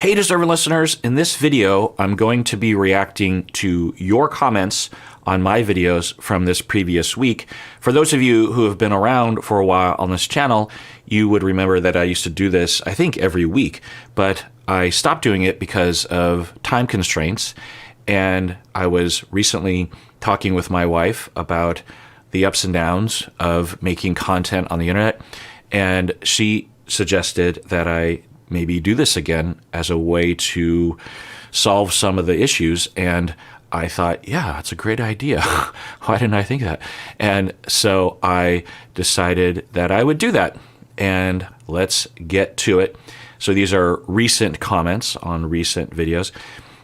Hey, Distortion listeners, in this video, I'm going to be reacting to your comments on my videos from this previous week. For those of you who have been around for a while on this channel, you would remember that I used to do this, I think, every week, but I stopped doing it because of time constraints. And I was recently talking with my wife about the ups and downs of making content on the internet, and she suggested that I maybe do this again as a way to solve some of the issues. And I thought, yeah, that's a great idea. Why didn't I think of that? And so I decided that I would do that. And let's get to it. So these are recent comments on recent videos.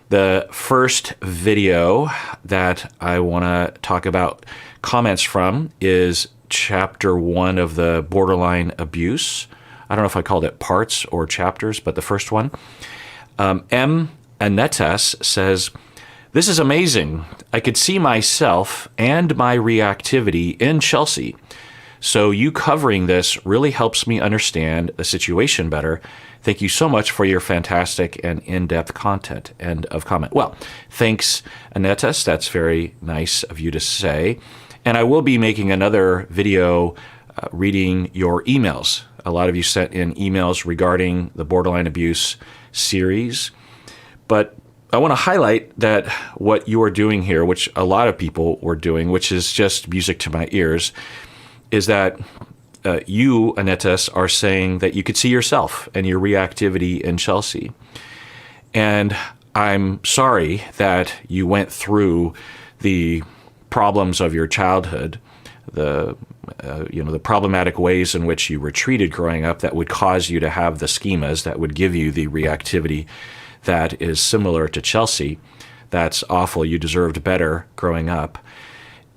The first video that I want to talk about comments from is chapter 1 of the Borderline Abuse. I don't know if I called it parts or chapters, but the first one. M. Anetes says, "This is amazing. I could see myself and my reactivity in Chelsea. So you covering this really helps me understand the situation better. Thank you so much for your fantastic and in-depth content." End of comment. Well, thanks, Anetes. That's very nice of you to say. And I will be making another video reading your emails. A lot of you sent in emails regarding the Borderline Abuse series. But I want to highlight that what you are doing here, which a lot of people were doing, which is just music to my ears, is that you, Anetes, are saying that you could see yourself and your reactivity in Chelsea. And I'm sorry that you went through the problems of your childhood, the problematic ways in which you were treated growing up that would cause you to have the schemas that would give you the reactivity that is similar to Chelsea. That's awful. You deserved better growing up.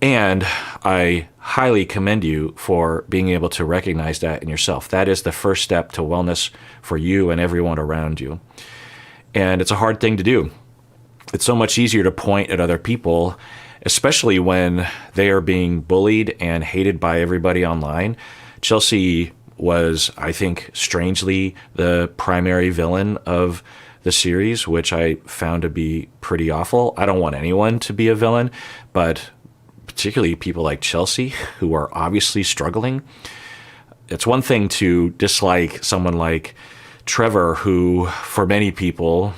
And I highly commend you for being able to recognize that in yourself. That is the first step to wellness for you and everyone around you. And it's a hard thing to do. It's so much easier to point at other people, especially when they are being bullied and hated by everybody online. Chelsea was, I think, strangely the primary villain of the series, which I found to be pretty awful. I don't want anyone to be a villain, but particularly people like Chelsea, who are obviously struggling. It's one thing to dislike someone like Trevor, who, for many people,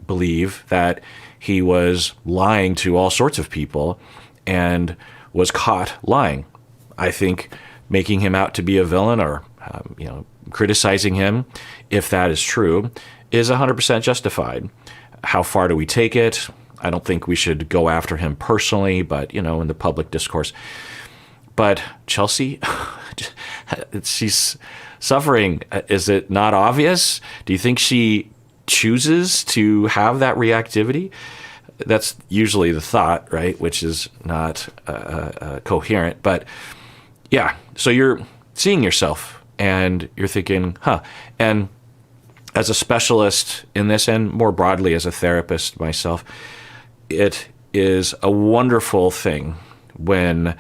believe that he was lying to all sorts of people and was caught lying. I think making him out to be a villain or criticizing him, if that is true, is 100% justified. How far do we take it? I don't think we should go after him personally, but, in the public discourse. But Chelsea, she's suffering. Is it not obvious? Do you think she chooses to have that reactivity? That's usually the thought, right? Which is not coherent. But yeah, so you're seeing yourself and you're thinking, and as a specialist in this and more broadly as a therapist myself, it is a wonderful thing when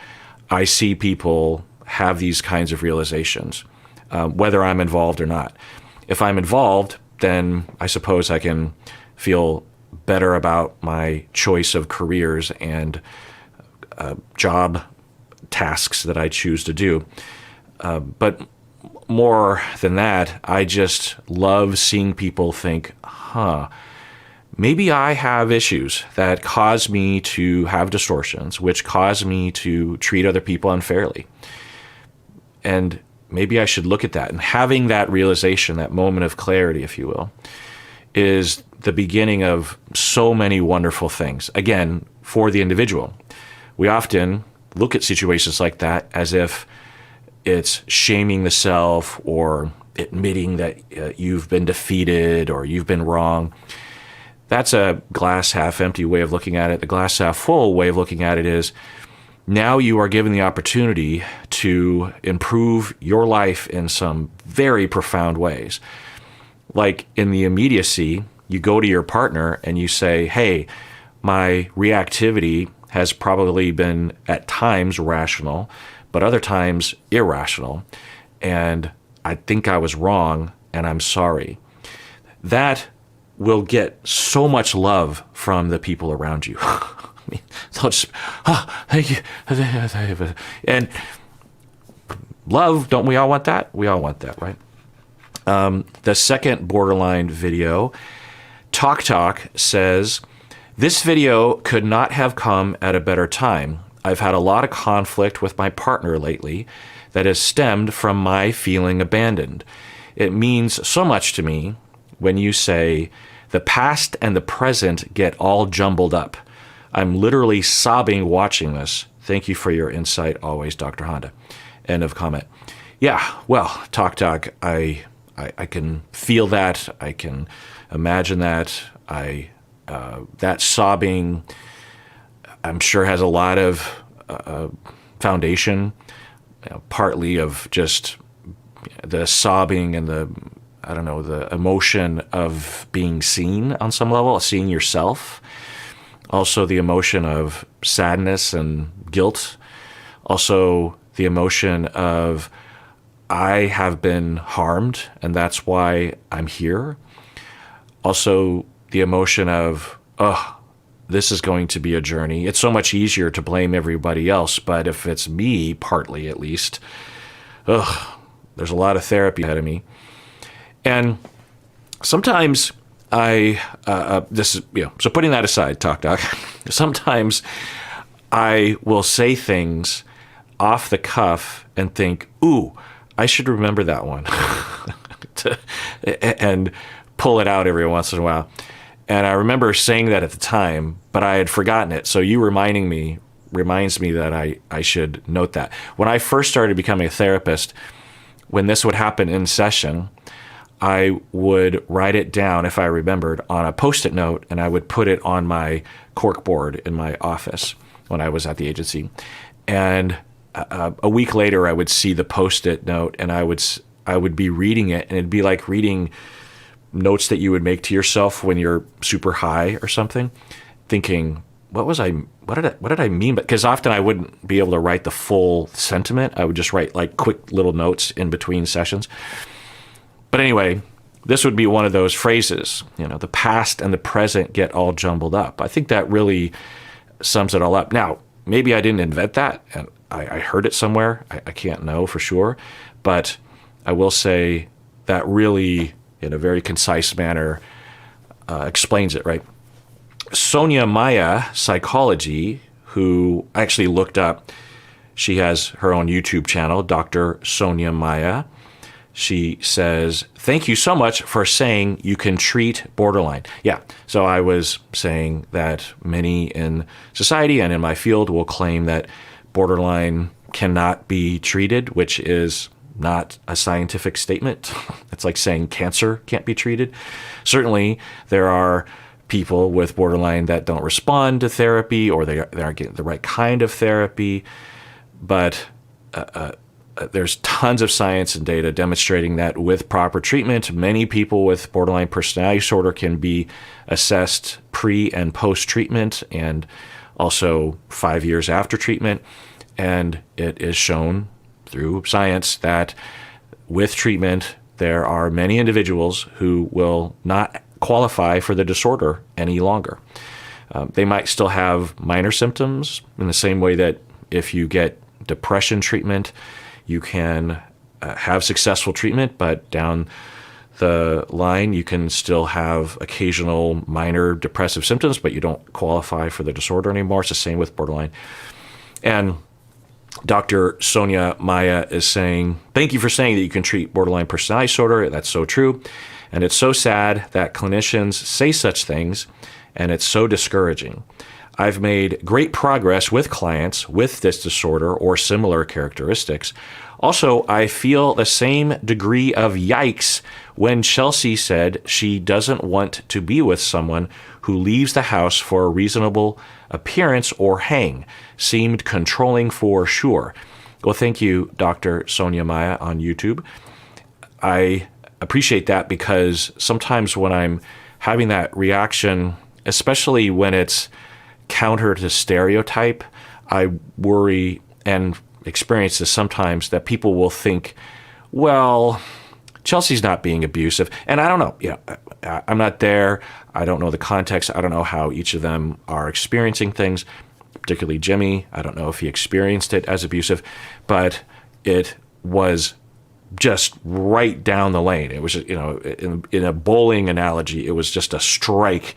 I see people have these kinds of realizations, whether I'm involved or not. If I'm involved, then I suppose I can feel better about my choice of careers and job tasks that I choose to do. But more than that, I just love seeing people think, maybe I have issues that cause me to have distortions, which cause me to treat other people unfairly. And maybe I should look at that. And having that realization, that moment of clarity, if you will, is the beginning of so many wonderful things. Again, for the individual. We often look at situations like that as if it's shaming the self or admitting that you've been defeated or you've been wrong. That's a glass half empty way of looking at it. The glass half full way of looking at it is now you are given the opportunity to improve your life in some very profound ways. Like in the immediacy, you go to your partner and you say, hey, my reactivity has probably been at times rational, but other times irrational. And I think I was wrong and I'm sorry. That will get so much love from the people around you. I mean, they'll just, thank you. And love, don't we all want that? We all want that, right? The second borderline video, Talk says, this video could not have come at a better time. I've had a lot of conflict with my partner lately that has stemmed from my feeling abandoned. It means so much to me when you say the past and the present get all jumbled up. I'm literally sobbing watching this. Thank you for your insight always, Dr. Honda. End of comment. Yeah, well, Talk, I can feel that. I can imagine that. That sobbing, I'm sure, has a lot of foundation, partly of just the sobbing and the emotion of being seen on some level, seeing yourself. Also the emotion of sadness and guilt. Also the emotion of, I have been harmed and that's why I'm here. Also the emotion of, this is going to be a journey. It's so much easier to blame everybody else, but if it's me, partly at least, there's a lot of therapy ahead of me. And sometimes so putting that aside, Talk, sometimes I will say things off the cuff and think, ooh, I should remember that one, and pull it out every once in a while. And I remember saying that at the time, but I had forgotten it. So you reminds me that I should note that. When I first started becoming a therapist, when this would happen in session, I would write it down, if I remembered, on a Post-it note, and I would put it on my cork board in my office when I was at the agency. And a week later, I would see the Post-it note, and I would be reading it, and it'd be like reading notes that you would make to yourself when you're super high or something, thinking, what did I mean? Because often I wouldn't be able to write the full sentiment. I would just write like quick little notes in between sessions. But anyway, this would be one of those phrases, the past and the present get all jumbled up. I think that really sums it all up. Now, maybe I didn't invent that, and I heard it somewhere. I can't know for sure, but I will say that really, in a very concise manner, explains it, right? Sonia Maya Psychology, who I actually looked up, she has her own YouTube channel, Dr. Sonia Maya. She says, thank you so much for saying you can treat borderline. Yeah, so I was saying that many in society and in my field will claim that borderline cannot be treated, which is not a scientific statement. It's like saying cancer can't be treated. Certainly, there are people with borderline that don't respond to therapy, or they aren't getting the right kind of therapy. But there's tons of science and data demonstrating that with proper treatment, many people with borderline personality disorder can be assessed pre and post treatment, and also 5 years after treatment. And it is shown through science that with treatment, there are many individuals who will not qualify for the disorder any longer. They might still have minor symptoms in the same way that if you get depression treatment, you can have successful treatment, but down the line, you can still have occasional minor depressive symptoms, but you don't qualify for the disorder anymore. It's the same with borderline. And Dr. Sonia Maya is saying, thank you for saying that you can treat borderline personality disorder. That's so true. And it's so sad that clinicians say such things, and it's so discouraging. I've made great progress with clients with this disorder or similar characteristics. Also, I feel the same degree of yikes when Chelsea said she doesn't want to be with someone who leaves the house for a reasonable appearance or hang. Seemed controlling for sure. Well, thank you, Dr. Sonia Maya on YouTube. I appreciate that, because sometimes when I'm having that reaction, especially when it's counter to stereotype, I worry and experience this sometimes, that people will think, well, Chelsea's not being abusive. And I don't know, I'm not there. I don't know the context. I don't know how each of them are experiencing things, particularly Jimmy. I don't know if he experienced it as abusive, but it was just right down the lane. It was, in a bowling analogy, it was just a strike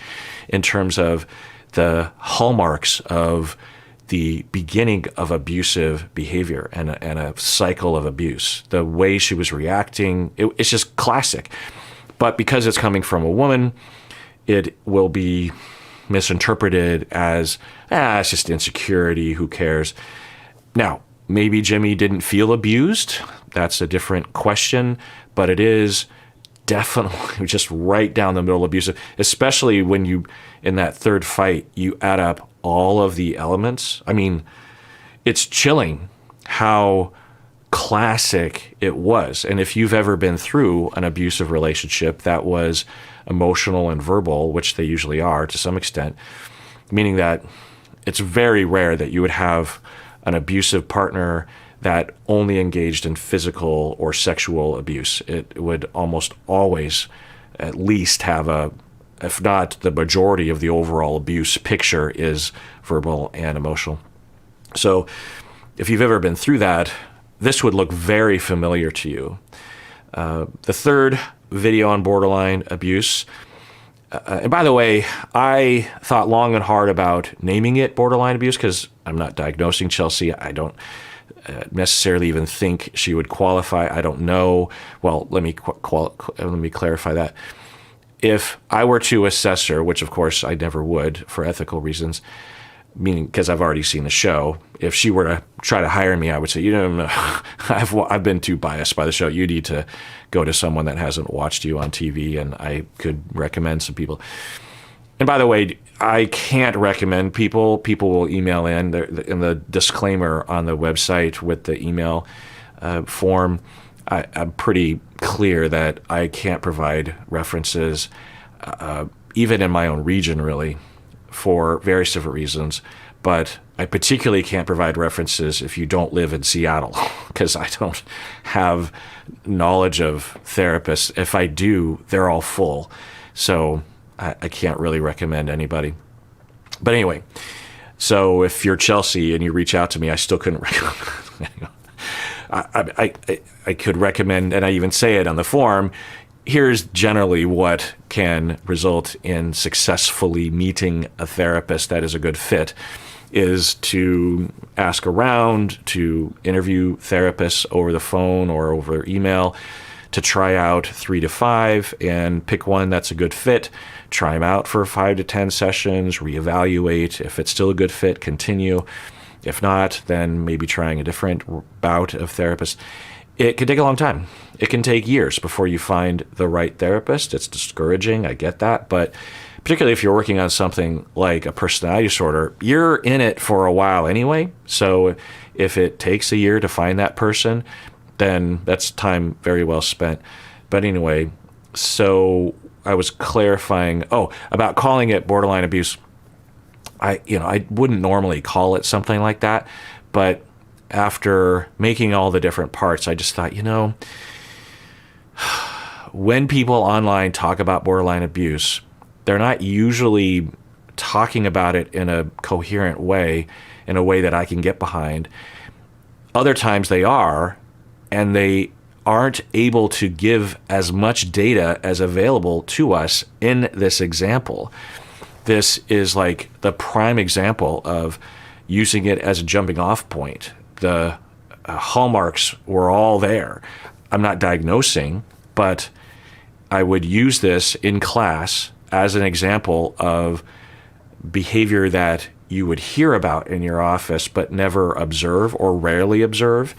in terms of the hallmarks of the beginning of abusive behavior and a cycle of abuse. The way she was reacting, it's just classic. But because it's coming from a woman, it will be misinterpreted as, it's just insecurity, who cares? Now, maybe Jimmy didn't feel abused. That's a different question, but it is definitely just right down the middle abusive, especially when you, in that third fight, you add up all of the elements. I mean, it's chilling how classic it was. And if you've ever been through an abusive relationship that was emotional and verbal, which they usually are to some extent, meaning that it's very rare that you would have an abusive partner that only engaged in physical or sexual abuse. It would almost always at least have if not the majority of the overall abuse picture is verbal and emotional. So if you've ever been through that, this would look very familiar to you. The third video on borderline abuse, and by the way, I thought long and hard about naming it borderline abuse because I'm not diagnosing Chelsea. I don't necessarily even think she would qualify. I don't know. Well, let me clarify that. If I were to assess her, which of course I never would for ethical reasons, meaning because I've already seen the show, if she were to try to hire me, I would say, I've been too biased by the show. You need to go to someone that hasn't watched you on TV, and I could recommend some people. And by the way, I can't recommend people. People will email in the disclaimer on the website with the email form. I'm pretty clear that I can't provide references, even in my own region, really, for various different reasons. But I particularly can't provide references if you don't live in Seattle, because I don't have knowledge of therapists. If I do, they're all full. So I can't really recommend anybody. But anyway, so if you're Chelsea and you reach out to me, I still couldn't recommend. I could recommend, and I even say it on the form, here's generally what can result in successfully meeting a therapist that is a good fit, is to ask around, to interview therapists over the phone or over email, to try out 3 to 5 and pick one that's a good fit, try them out for 5 to 10 sessions, reevaluate. If it's still a good fit, continue. If not, then maybe trying a different bout of therapist. It can take a long time. It can take years before you find the right therapist. It's discouraging, I get that, but particularly if you're working on something like a personality disorder, you're in it for a while anyway. So if it takes a year to find that person, then that's time very well spent. But anyway, so I was clarifying, about calling it borderline abuse. I wouldn't normally call it something like that, but after making all the different parts, I just thought, when people online talk about borderline abuse, they're not usually talking about it in a coherent way, in a way that I can get behind. Other times they are, and they aren't able to give as much data as available to us in this example. This is like the prime example of using it as a jumping off point. The hallmarks were all there. I'm not diagnosing, but I would use this in class as an example of behavior that you would hear about in your office but never observe or rarely observe,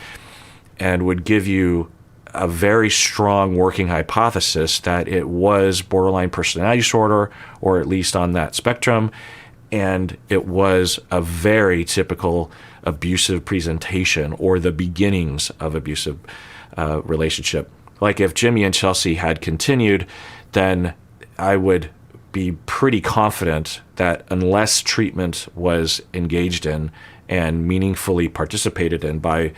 and would give you a very strong working hypothesis that it was borderline personality disorder, or at least on that spectrum, and it was a very typical abusive presentation or the beginnings of abusive relationship. Like if Jimmy and Chelsea had continued, then I would be pretty confident that unless treatment was engaged in and meaningfully participated in by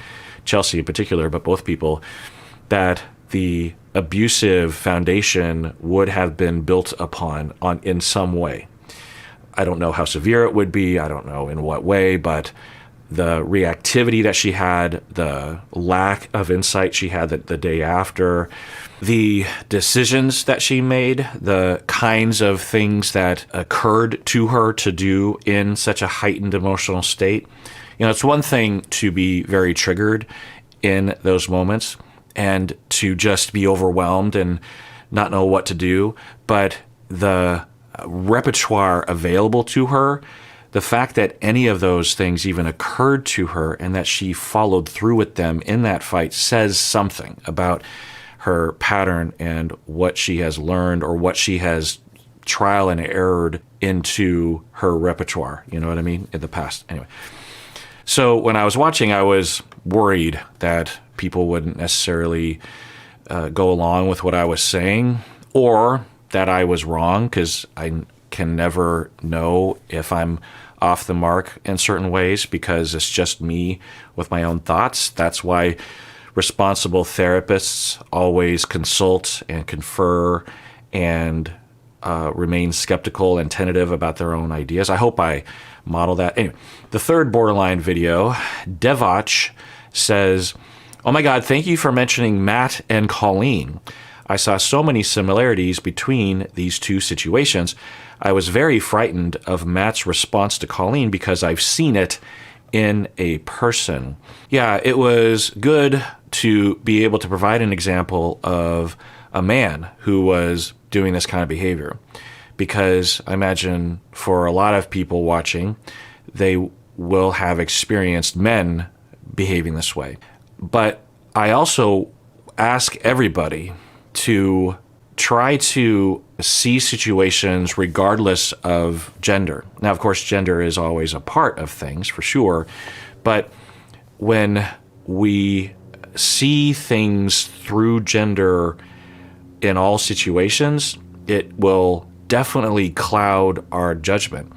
Chelsea in particular, but both people, that the abusive foundation would have been built upon in some way. I don't know how severe it would be. I don't know in what way, but the reactivity that she had, the lack of insight she had the day after, the decisions that she made, the kinds of things that occurred to her to do in such a heightened emotional state. It's one thing to be very triggered in those moments and to just be overwhelmed and not know what to do, but the repertoire available to her, the fact that any of those things even occurred to her and that she followed through with them in that fight says something about her pattern and what she has learned or what she has trial and errored into her repertoire, you know what I mean, in the past. Anyway, so when I was watching, I was worried that people wouldn't necessarily go along with what I was saying, or that I was wrong, because I can never know if I'm off the mark in certain ways because it's just me with my own thoughts. That's why responsible therapists always consult and confer and remain skeptical and tentative about their own ideas. I hope I model that. Anyway, the third borderline video, Devach says, "Oh my God, thank you for mentioning Matt and Colleen. I saw so many similarities between these two situations. I was very frightened of Matt's response to Colleen because I've seen it in a person." Yeah, it was good to be able to provide an example of a man who was doing this kind of behavior, because I imagine for a lot of people watching, they will have experienced men behaving this way. But I also ask everybody to try to see situations regardless of gender. Now, of course, gender is always a part of things, for sure, but when we see things through gender in all situations, it will definitely cloud our judgment.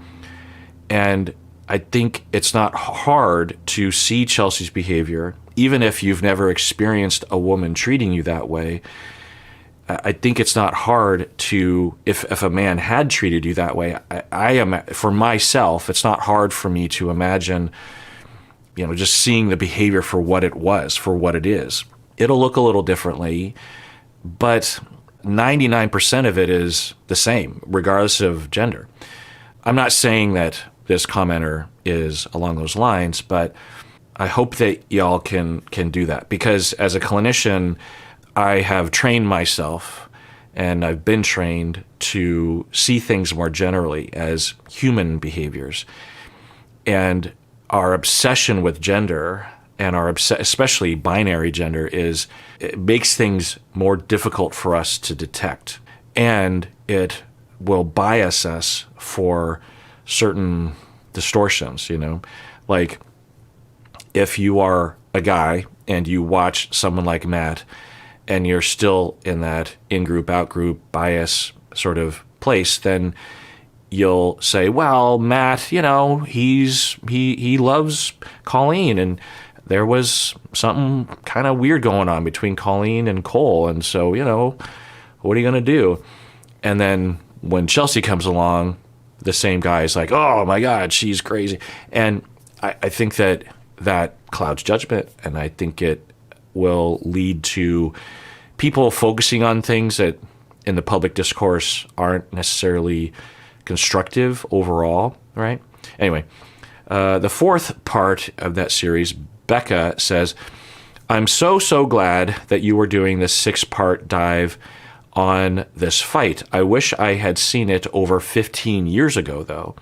And I think it's not hard to see Chelsea's behavior, even if you've never experienced a woman treating you that way. I think it's not hard to, if a man had treated you that way, I am, for myself, it's not hard for me to imagine, just seeing the behavior for what it was, for what it is. It'll look a little differently, but 99% of it is the same, regardless of gender. I'm not saying that this commenter is along those lines, but I hope that y'all can do that, because as a clinician, I have trained myself and I've been trained to see things more generally as human behaviors. And our obsession with gender and especially binary gender it makes things more difficult for us to detect. And it will bias us for certain distortions, like if you are a guy and you watch someone like Matt and you're still in that in-group, out-group bias sort of place, then you'll say, well, Matt, he loves Colleen, and there was something kind of weird going on between Colleen and Cole, and so, what are you going to do? And then when Chelsea comes along, the same guy is like, oh my God, she's crazy. And I think that clouds judgment, and I think it will lead to people focusing on things that in the public discourse aren't necessarily constructive overall, right? Anyway, the fourth part of that series, Becca says, "I'm so glad that you were doing this 6-part dive on this fight. I wish I had seen it over 15 years ago, though.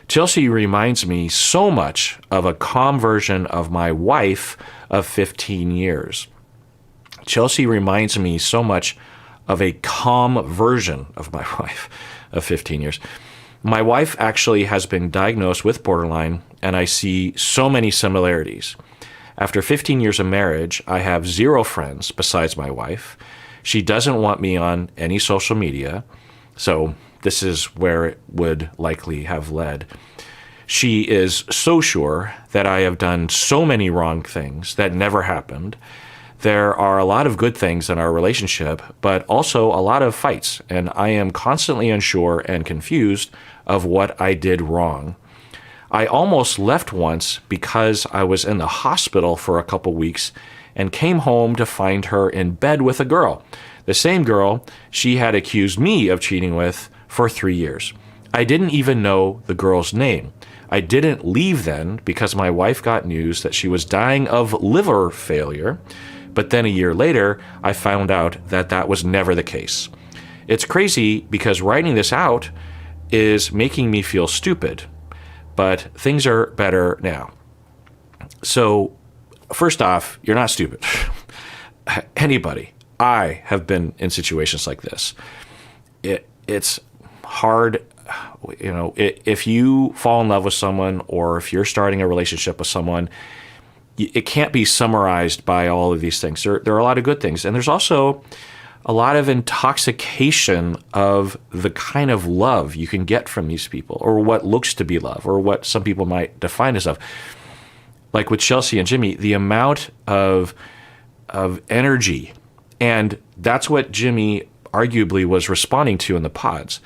Chelsea reminds me so much of a calm version of my wife of 15 years. Chelsea reminds me so much of a calm version of my wife of 15 years. My wife actually has been diagnosed with borderline, and I see so many similarities. After 15 years of marriage, I have 0 friends besides my wife. She doesn't want me on any social media, so this is where it would likely have led. She is so sure that I have done so many wrong things that never happened, There are a lot of good things in our relationship, but also a lot of fights, and I am constantly unsure and confused of what I did wrong. I almost left once because I was in the hospital for a couple weeks and came home to find her in bed with a girl, the same girl she had accused me of cheating with for 3 years. I didn't even know the girl's name. I didn't leave then because my wife got news that she was dying of liver failure, but then a year later, I found out that that was never the case. It's crazy because writing this out is making me feel stupid, but things are better now. So, first off, you're not stupid. Anybody. I have been in situations like this. It's hard, if you fall in love with someone or if you're starting a relationship with someone, it can't be summarized by all of these things. There are a lot of good things. And there's also a lot of intoxication of the kind of love you can get from these people, or what looks to be love, or what some people might define as love. Like with Chelsea and Jimmy, the amount of energy, and that's what Jimmy arguably was responding to in the pods,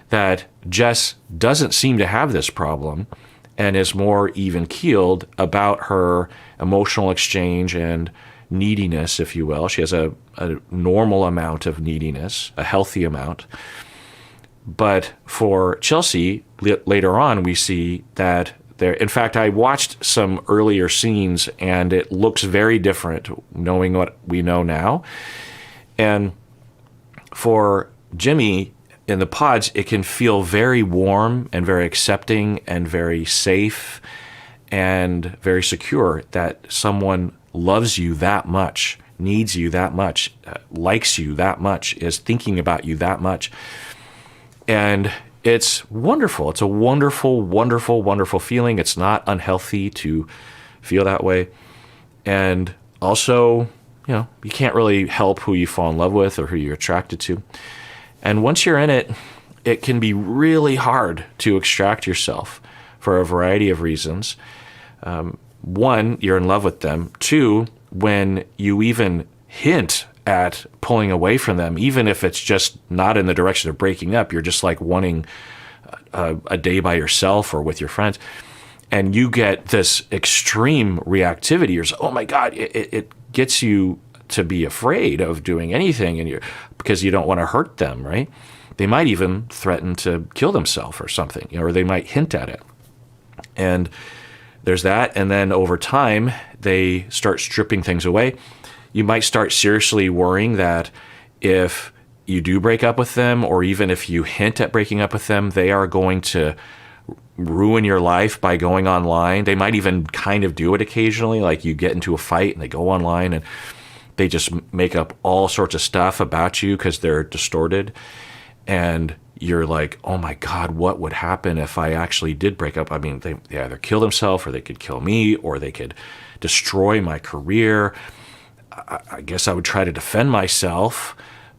that Jess doesn't seem to have this problem and is more even-keeled about her emotional exchange and neediness, if you will. She has a normal amount of neediness, a healthy amount. But for Chelsea, later on, we see that there, in fact, I watched some earlier scenes and it looks very different knowing what we know now. And for Jimmy, in the pods, it can feel very warm and very accepting and very safe and very secure that someone loves you that much, needs you that much, likes you that much, is thinking about you that much. And it's wonderful. It's a wonderful, wonderful, wonderful feeling. It's not unhealthy to feel that way. And also, you can't really help who you fall in love with or who you're attracted to. And once you're in it, it can be really hard to extract yourself for a variety of reasons. One, you're in love with them. Two, when you even hint at pulling away from them, even if it's just not in the direction of breaking up, you're just like wanting a day by yourself or with your friends, and you get this extreme reactivity. You're just, oh my God, it gets you to be afraid of doing anything, and because you don't want to hurt them, right? They might even threaten to kill themselves or something, or they might hint at it. And there's that. And then over time, they start stripping things away. You might start seriously worrying that if you do break up with them, or even if you hint at breaking up with them, they are going to ruin your life by going online. They might even kind of do it occasionally, like you get into a fight and they go online and they just make up all sorts of stuff about you because they're distorted. And you're like, oh my God, what would happen if I actually did break up? I mean, they either kill themselves, or they could kill me, or they could destroy my career. I guess I would try to defend myself,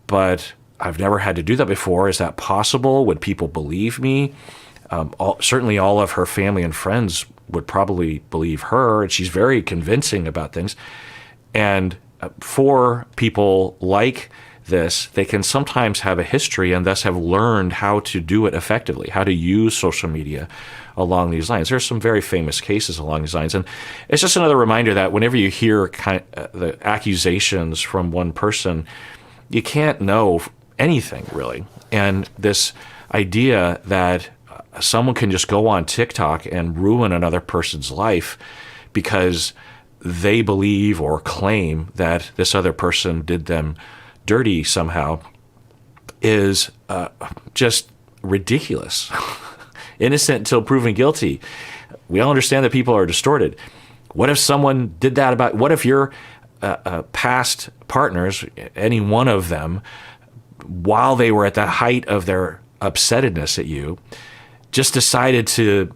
but I've never had to do that before. Is that possible? Would people believe me? Certainly all of her family and friends would probably believe her, and she's very convincing about things. And for people like this, they can sometimes have a history and thus have learned how to do it effectively, how to use social media along these lines. There's some very famous cases along these lines. And it's just another reminder that whenever you hear the accusations from one person, you can't know anything really. And this idea that someone can just go on TikTok and ruin another person's life because they believe or claim that this other person did them dirty somehow is just ridiculous. Innocent until proven guilty. We all understand that people are distorted. What if someone did that what if your past partners, any one of them, while they were at the height of their upsettedness at you, just decided to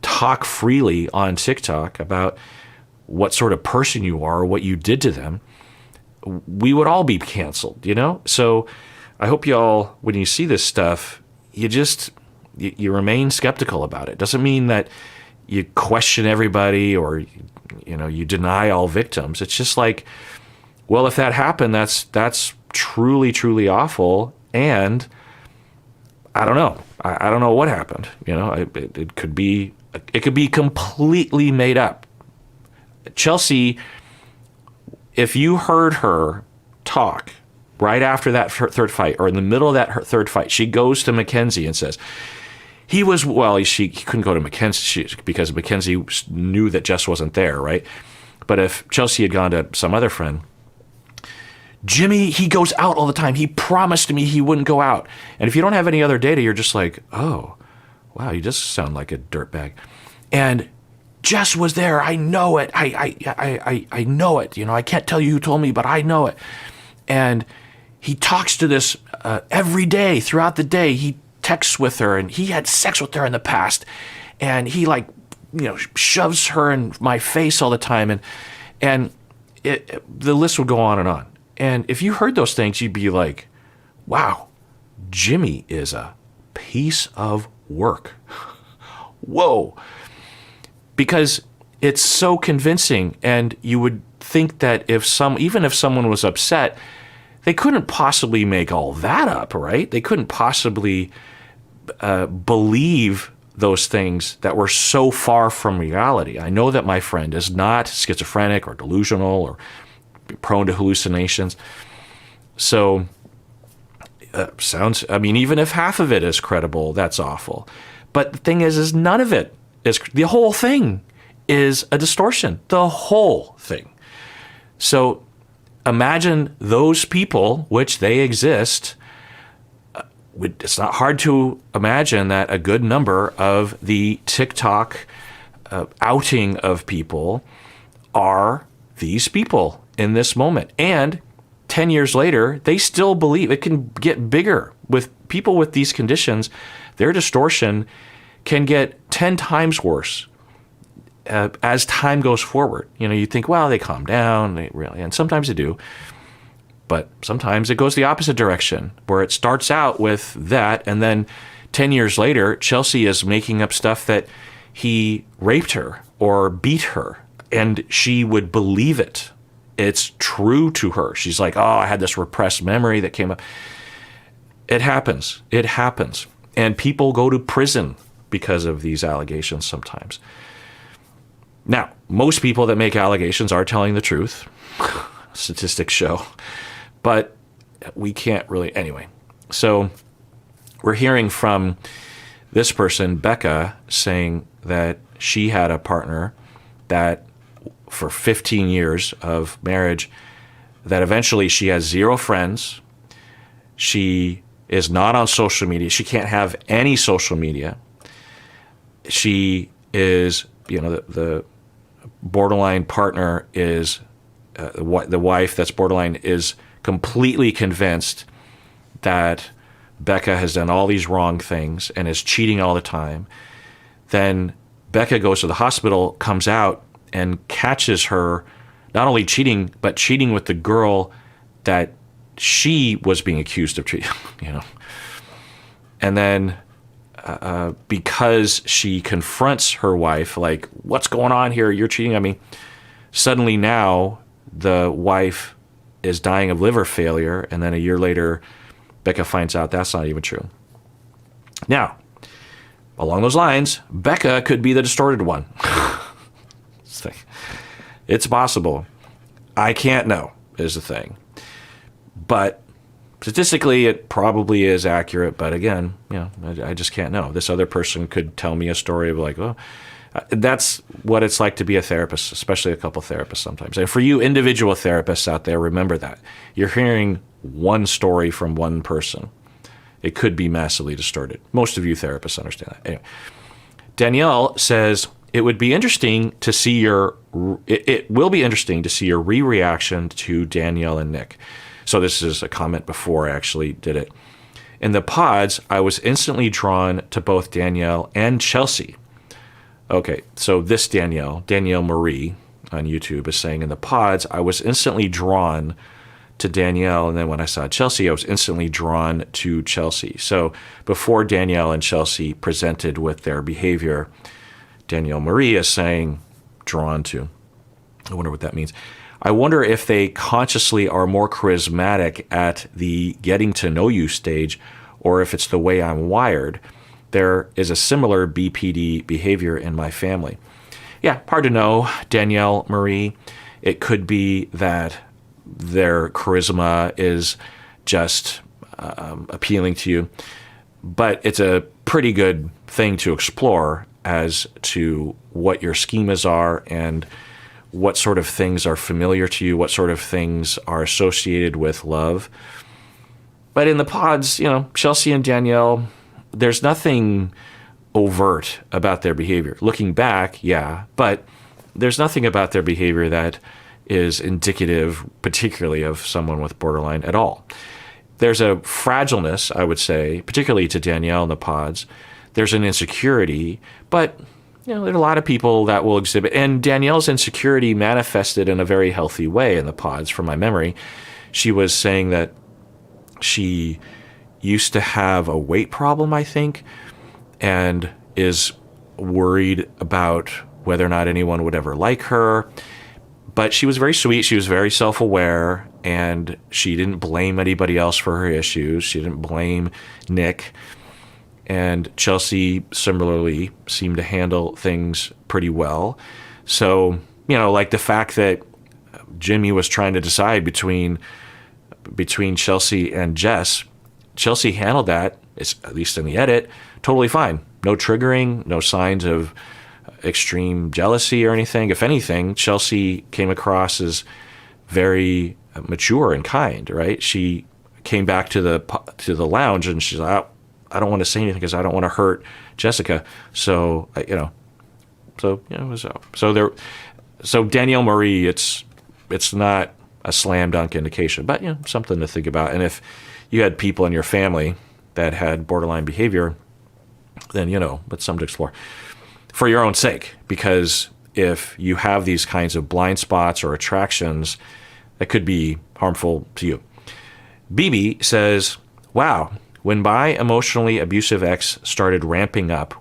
talk freely on TikTok about what sort of person you are, or what you did to them? We would all be canceled, So I hope you all, when you see this stuff, you remain skeptical about it. Doesn't mean that you question everybody or, you deny all victims. It's just like Well, if that happened, that's truly, truly awful. And I don't know. I don't know what happened. It could be completely made up. Chelsea, if you heard her talk right after that third fight, or in the middle of that third fight, she goes to Mackenzie and says, he couldn't go to Mackenzie because Mackenzie knew that Jess wasn't there, right? But if Chelsea had gone to some other friend, Jimmy, he goes out all the time. He promised me he wouldn't go out. And if you don't have any other data, you're just like, oh, wow, you just sound like a dirtbag. And Jess was there. I know it. I know it. I can't tell you who told me, but I know it. And he talks to this every day, throughout the day. He texts with her, and he had sex with her in the past. And he shoves her in my face all the time. And the list would go on and on. And if you heard those things, you'd be like, wow, Jimmy is a piece of work. Whoa. Because it's so convincing, and you would think that even if someone was upset, they couldn't possibly make all that up, right? They couldn't possibly believe those things that were so far from reality. I know that my friend is not schizophrenic or delusional or prone to hallucinations. So even if half of it is credible, that's awful. But the thing is none of it is, the whole thing is a distortion, the whole thing. So imagine those people, which they exist. It's not hard to imagine that a good number of the TikTok outing of people are these people in this moment. And 10 years later, they still believe it can get bigger. With people with these conditions, their distortion can get 10 times worse as time goes forward. You think, well, they calm down, and sometimes they do. But sometimes it goes the opposite direction, where it starts out with that, and then 10 years later, Chelsea is making up stuff that he raped her or beat her, and she would believe it. It's true to her. She's like, oh, I had this repressed memory that came up. It happens. It happens. And people go to prison because of these allegations sometimes. Now, most people that make allegations are telling the truth. Statistics show. But we can't really, anyway. So we're hearing from this person, Becca, saying that she had a partner that for 15 years of marriage, that eventually she has zero friends. She is not on social media. She can't have any social media. She is, the borderline partner is, the wife that's borderline is completely convinced that Becca has done all these wrong things and is cheating all the time. Then Becca goes to the hospital, comes out, and catches her not only cheating, but cheating with the girl that she was being accused of cheating, And then because she confronts her wife, like, what's going on here? You're cheating on me. Suddenly now the wife is dying of liver failure, and then a year later, Becca finds out that's not even true. Now, along those lines, Becca could be the distorted one. It's possible. I can't know, is the thing. But statistically, it probably is accurate. But again, I just can't know. This other person could tell me a story of like, oh, that's what it's like to be a therapist, especially a couple therapists sometimes. And for you individual therapists out there, remember that. You're hearing one story from one person. It could be massively distorted. Most of you therapists understand that. Anyway, Danielle says, it will be interesting to see your re-reaction to Danielle and Nick. So this is a comment before I actually did it. In the pods, I was instantly drawn to both Danielle and Chelsea. Okay, so this Danielle Marie on YouTube is saying, in the pods, I was instantly drawn to Danielle, and then when I saw Chelsea, I was instantly drawn to Chelsea. So before Danielle and Chelsea presented with their behavior, Danielle Marie is saying drawn to. I wonder what that means. I wonder if they consciously are more charismatic at the getting to know you stage, or if it's the way I'm wired. There is a similar BPD behavior in my family. Yeah, hard to know, Danielle Marie. It could be that their charisma is just appealing to you, but it's a pretty good thing to explore as to what your schemas are and what sort of things are familiar to you, what sort of things are associated with love. But in the pods, Chelsea and Danielle, there's nothing overt about their behavior. Looking back, yeah, but there's nothing about their behavior that is indicative, particularly of someone with borderline at all. There's a fragileness, I would say, particularly to Danielle in the pods. There's an insecurity, but there are a lot of people that will exhibit, and Danielle's insecurity manifested in a very healthy way in the pods, from my memory. She was saying that she used to have a weight problem, I think, and is worried about whether or not anyone would ever like her. But she was very sweet. She was very self-aware, and she didn't blame anybody else for her issues. She didn't blame Nick. And Chelsea similarly seemed to handle things pretty well. So, like the fact that Jimmy was trying to decide between Chelsea and Jess, Chelsea handled that, at least in the edit, totally fine. No triggering, no signs of extreme jealousy or anything. If anything, Chelsea came across as very mature and kind, right? She came back to the lounge and she's like, I don't want to say anything because I don't want to hurt Jessica. So, so Danielle Marie, it's not a slam dunk indication, but something to think about. And if you had people in your family that had borderline behavior, then it's something to explore for your own sake. Because if you have these kinds of blind spots or attractions, that could be harmful to you. BB says, "Wow, when my emotionally abusive ex started ramping up,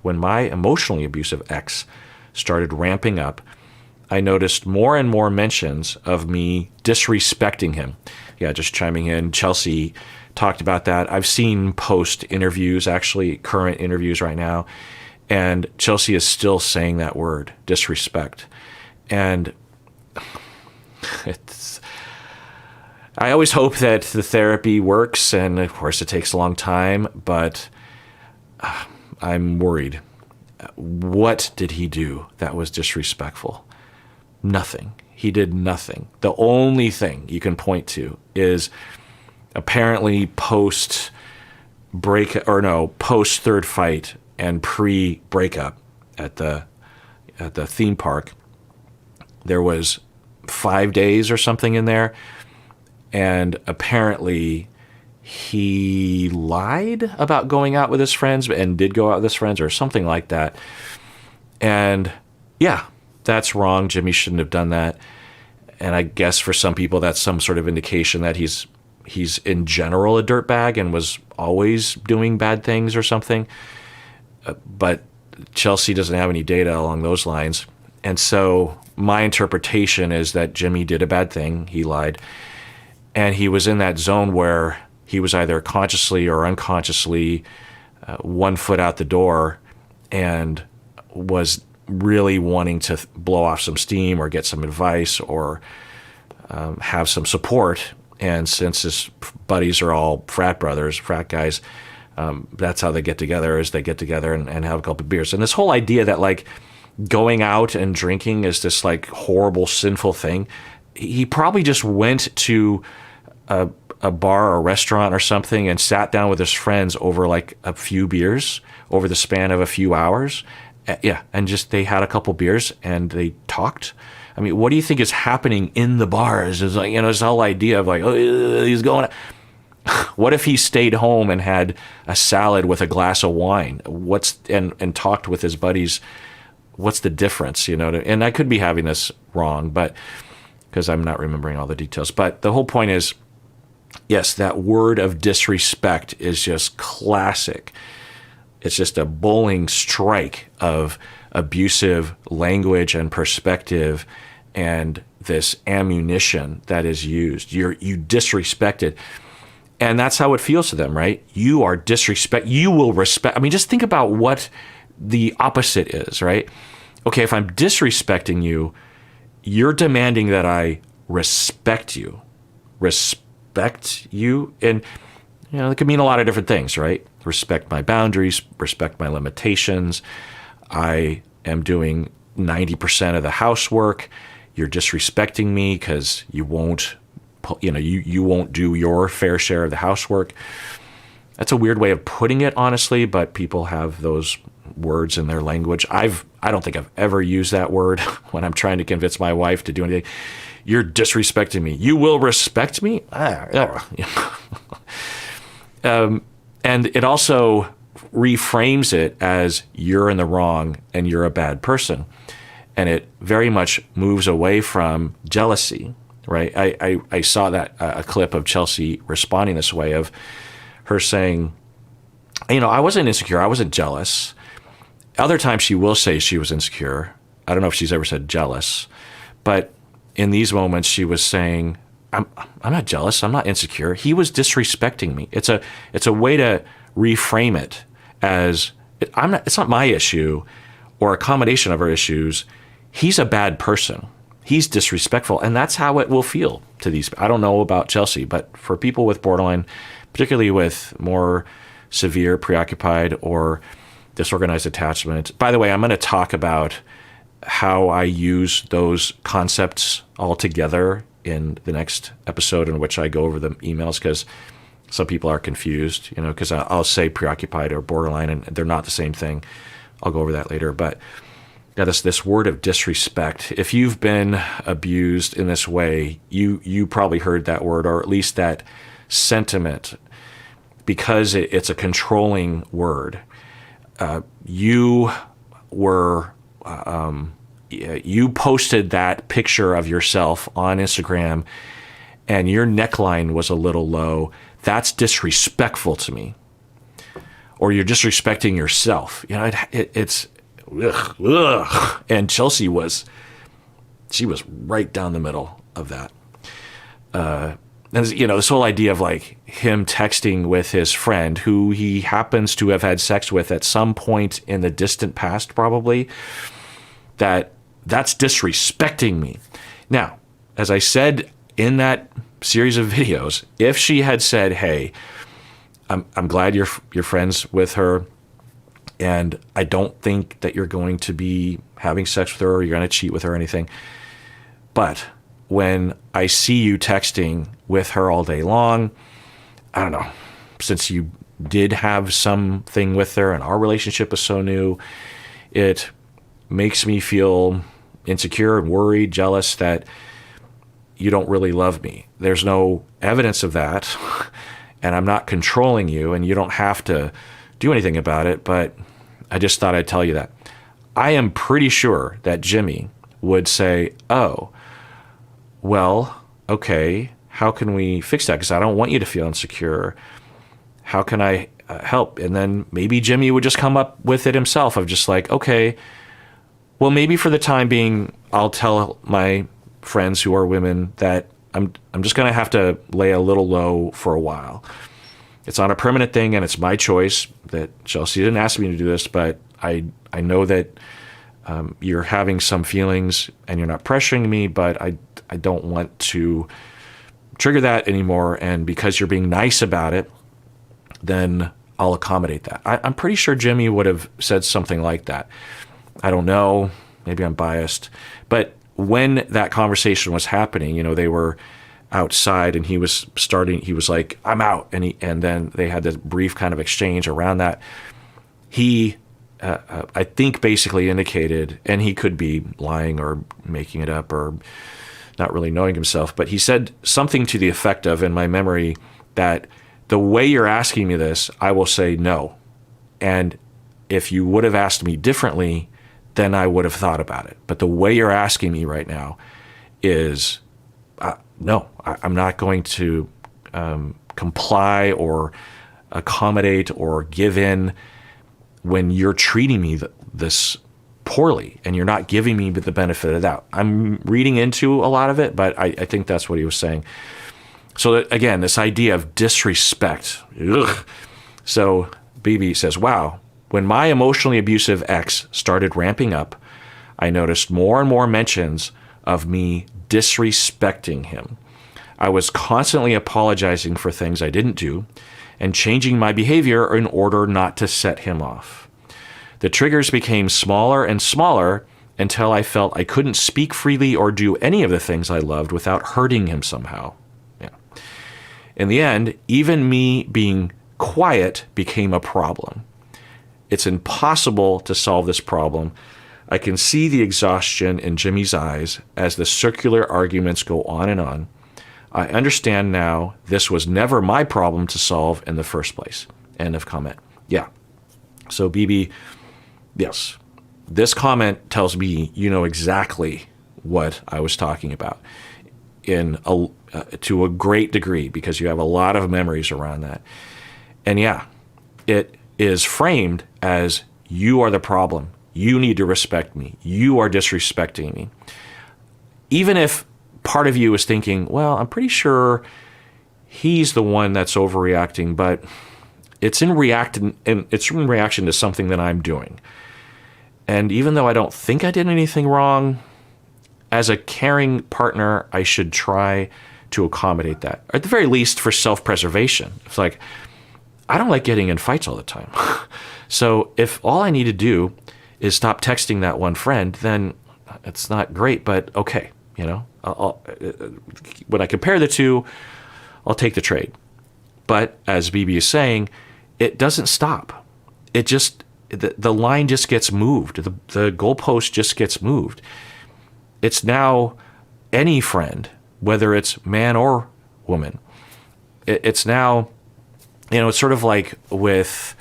I noticed more and more mentions of me disrespecting him." Yeah, just chiming in. Chelsea talked about that. I've seen post interviews, actually current interviews right now, and Chelsea is still saying that word, disrespect. And I always hope that the therapy works, and of course it takes a long time, but I'm worried. What did he do that was disrespectful? Nothing. He did nothing. The only thing you can point to is apparently post third fight and pre-breakup at the theme park. There was 5 days or something in there, and apparently he lied about going out with his friends and did go out with his friends or something like that. And yeah, that's wrong. Jimmy shouldn't have done that. And I guess for some people that's some sort of indication that he's in general a dirtbag and was always doing bad things or something. But Chelsea doesn't have any data along those lines. And so my interpretation is that Jimmy did a bad thing. He lied. And he was in that zone where he was either consciously or unconsciously 1 foot out the door and was really wanting to blow off some steam or get some advice or have some support. And since his buddies are all frat guys, that's how they get together, is they get together and have a couple of beers. And this whole idea that like going out and drinking is this like horrible, sinful thing, he probably just went to a bar or restaurant or something and sat down with his friends over like a few beers over the span of a few hours. Yeah, and just they had a couple beers and they talked. I mean, what do you think is happening in the bars? Is like, this whole idea of like, oh, he's going. What if he stayed home and had a salad with a glass of wine? And talked with his buddies? What's the difference? And I could be having this wrong, but because I'm not remembering all the details. But the whole point is, yes, that word of disrespect is just classic. It's just a bowling strike of abusive language and perspective. And this ammunition that is used. You disrespected. And that's how it feels to them, right? You are you will respect. I mean, just think about what the opposite is, right? Okay, if I'm disrespecting you, you're demanding that I respect you. Respect you. And, it could mean a lot of different things, right? Respect my boundaries, respect my limitations. I am doing 90% of the housework. You're disrespecting me because you won't do your fair share of the housework. That's a weird way of putting it, honestly, but people have those words in their language. I don't think I've ever used that word when I'm trying to convince my wife to do anything. You're disrespecting me. You will respect me? And it also reframes it as you're in the wrong and you're a bad person. And it very much moves away from jealousy, right? I saw that a clip of Chelsea responding this way, of her saying, I wasn't insecure. I wasn't jealous. Other times she will say she was insecure. I don't know if she's ever said jealous, but in these moments she was saying, I'm not jealous. I'm not insecure. He was disrespecting me. It's a way to reframe it as it's not my issue or a combination of our issues. He's a bad person. He's disrespectful. And that's how it will feel to these. I don't know about Chelsea, but for people with borderline, particularly with more severe preoccupied or disorganized attachment. By the way, I'm going to talk about how I use those concepts all together in the next episode, in which I go over the emails, because some people are confused, because I'll say preoccupied or borderline and they're not the same thing. I'll go over that later. But yeah, this word of disrespect, if you've been abused in this way, you probably heard that word, or at least that sentiment, because it's a controlling word. You posted that picture of yourself on Instagram and your neckline was a little low. That's disrespectful to me. Or you're disrespecting yourself. It's ugh. And Chelsea was right down the middle of that. And this whole idea of like him texting with his friend who he happens to have had sex with at some point in the distant past, probably, that's disrespecting me. Now, as I said in that series of videos, if she had said, hey, I'm glad you're friends with her, and I don't think that you're going to be having sex with her or you're going to cheat with her or anything, but when I see you texting with her all day long, I don't know, since you did have something with her and our relationship is so new, it makes me feel insecure and worried, jealous that you don't really love me. There's no evidence of that, and I'm not controlling you, and you don't have to do anything about it, but I just thought I'd tell you that. I am pretty sure that Jimmy would say, oh, well, okay, how can we fix that? Because I don't want you to feel insecure. How can I help? And then maybe Jimmy would just come up with it himself, of just like, okay, well, maybe for the time being, I'll tell my friends who are women that I'm just going to have to lay a little low for a while. It's not a permanent thing, and it's my choice. That Chelsea didn't ask me to do this, but I know that you're having some feelings and you're not pressuring me, but I don't want to trigger that anymore. And because you're being nice about it, then I'll accommodate that. I'm pretty sure Jimmy would have said something like that. I don't know. Maybe I'm biased. But when that conversation was happening, they were outside and he was like, I'm out. And then they had this brief kind of exchange around that. He, I think, basically indicated, and he could be lying or making it up or not really knowing himself, but he said something to the effect of, in my memory, that the way you're asking me this, I will say no. And if you would have asked me differently, then I would have thought about it. But the way you're asking me right now is, no, I'm not going to comply or accommodate or give in when you're treating me this poorly and you're not giving me the benefit of the doubt. I'm reading into a lot of it, but I think that's what he was saying. So that, again, this idea of disrespect. Ugh. So BB says, wow, when my emotionally abusive ex started ramping up, I noticed more and more mentions of me disrespecting him. I was constantly apologizing for things I didn't do and changing my behavior in order not to set him off. The triggers became smaller and smaller until I felt I couldn't speak freely or do any of the things I loved without hurting him somehow. Yeah. In the end, even me being quiet became a problem. It's impossible to solve this problem. I can see the exhaustion in Jimmy's eyes as the circular arguments go on and on. I understand now this was never my problem to solve in the first place. End of comment. Yeah. So BB, yes, this comment tells me you know exactly what I was talking about to a great degree, because you have a lot of memories around that. And yeah, it is framed as you are the problem. You need to respect me. You are disrespecting me. Even if part of you is thinking, well, I'm pretty sure he's the one that's overreacting, but it's in reaction to something that I'm doing. And even though I don't think I did anything wrong, as a caring partner, I should try to accommodate that. At the very least, for self-preservation. It's like, I don't like getting in fights all the time. So if all I need to do is stop texting that one friend, then it's not great, but okay, you know. When I compare the two, I'll take the trade. But as BB is saying, it doesn't stop. It just, the line just gets moved. The goalpost just gets moved. It's now any friend, whether it's man or woman. It's now, you know, it's sort of like with,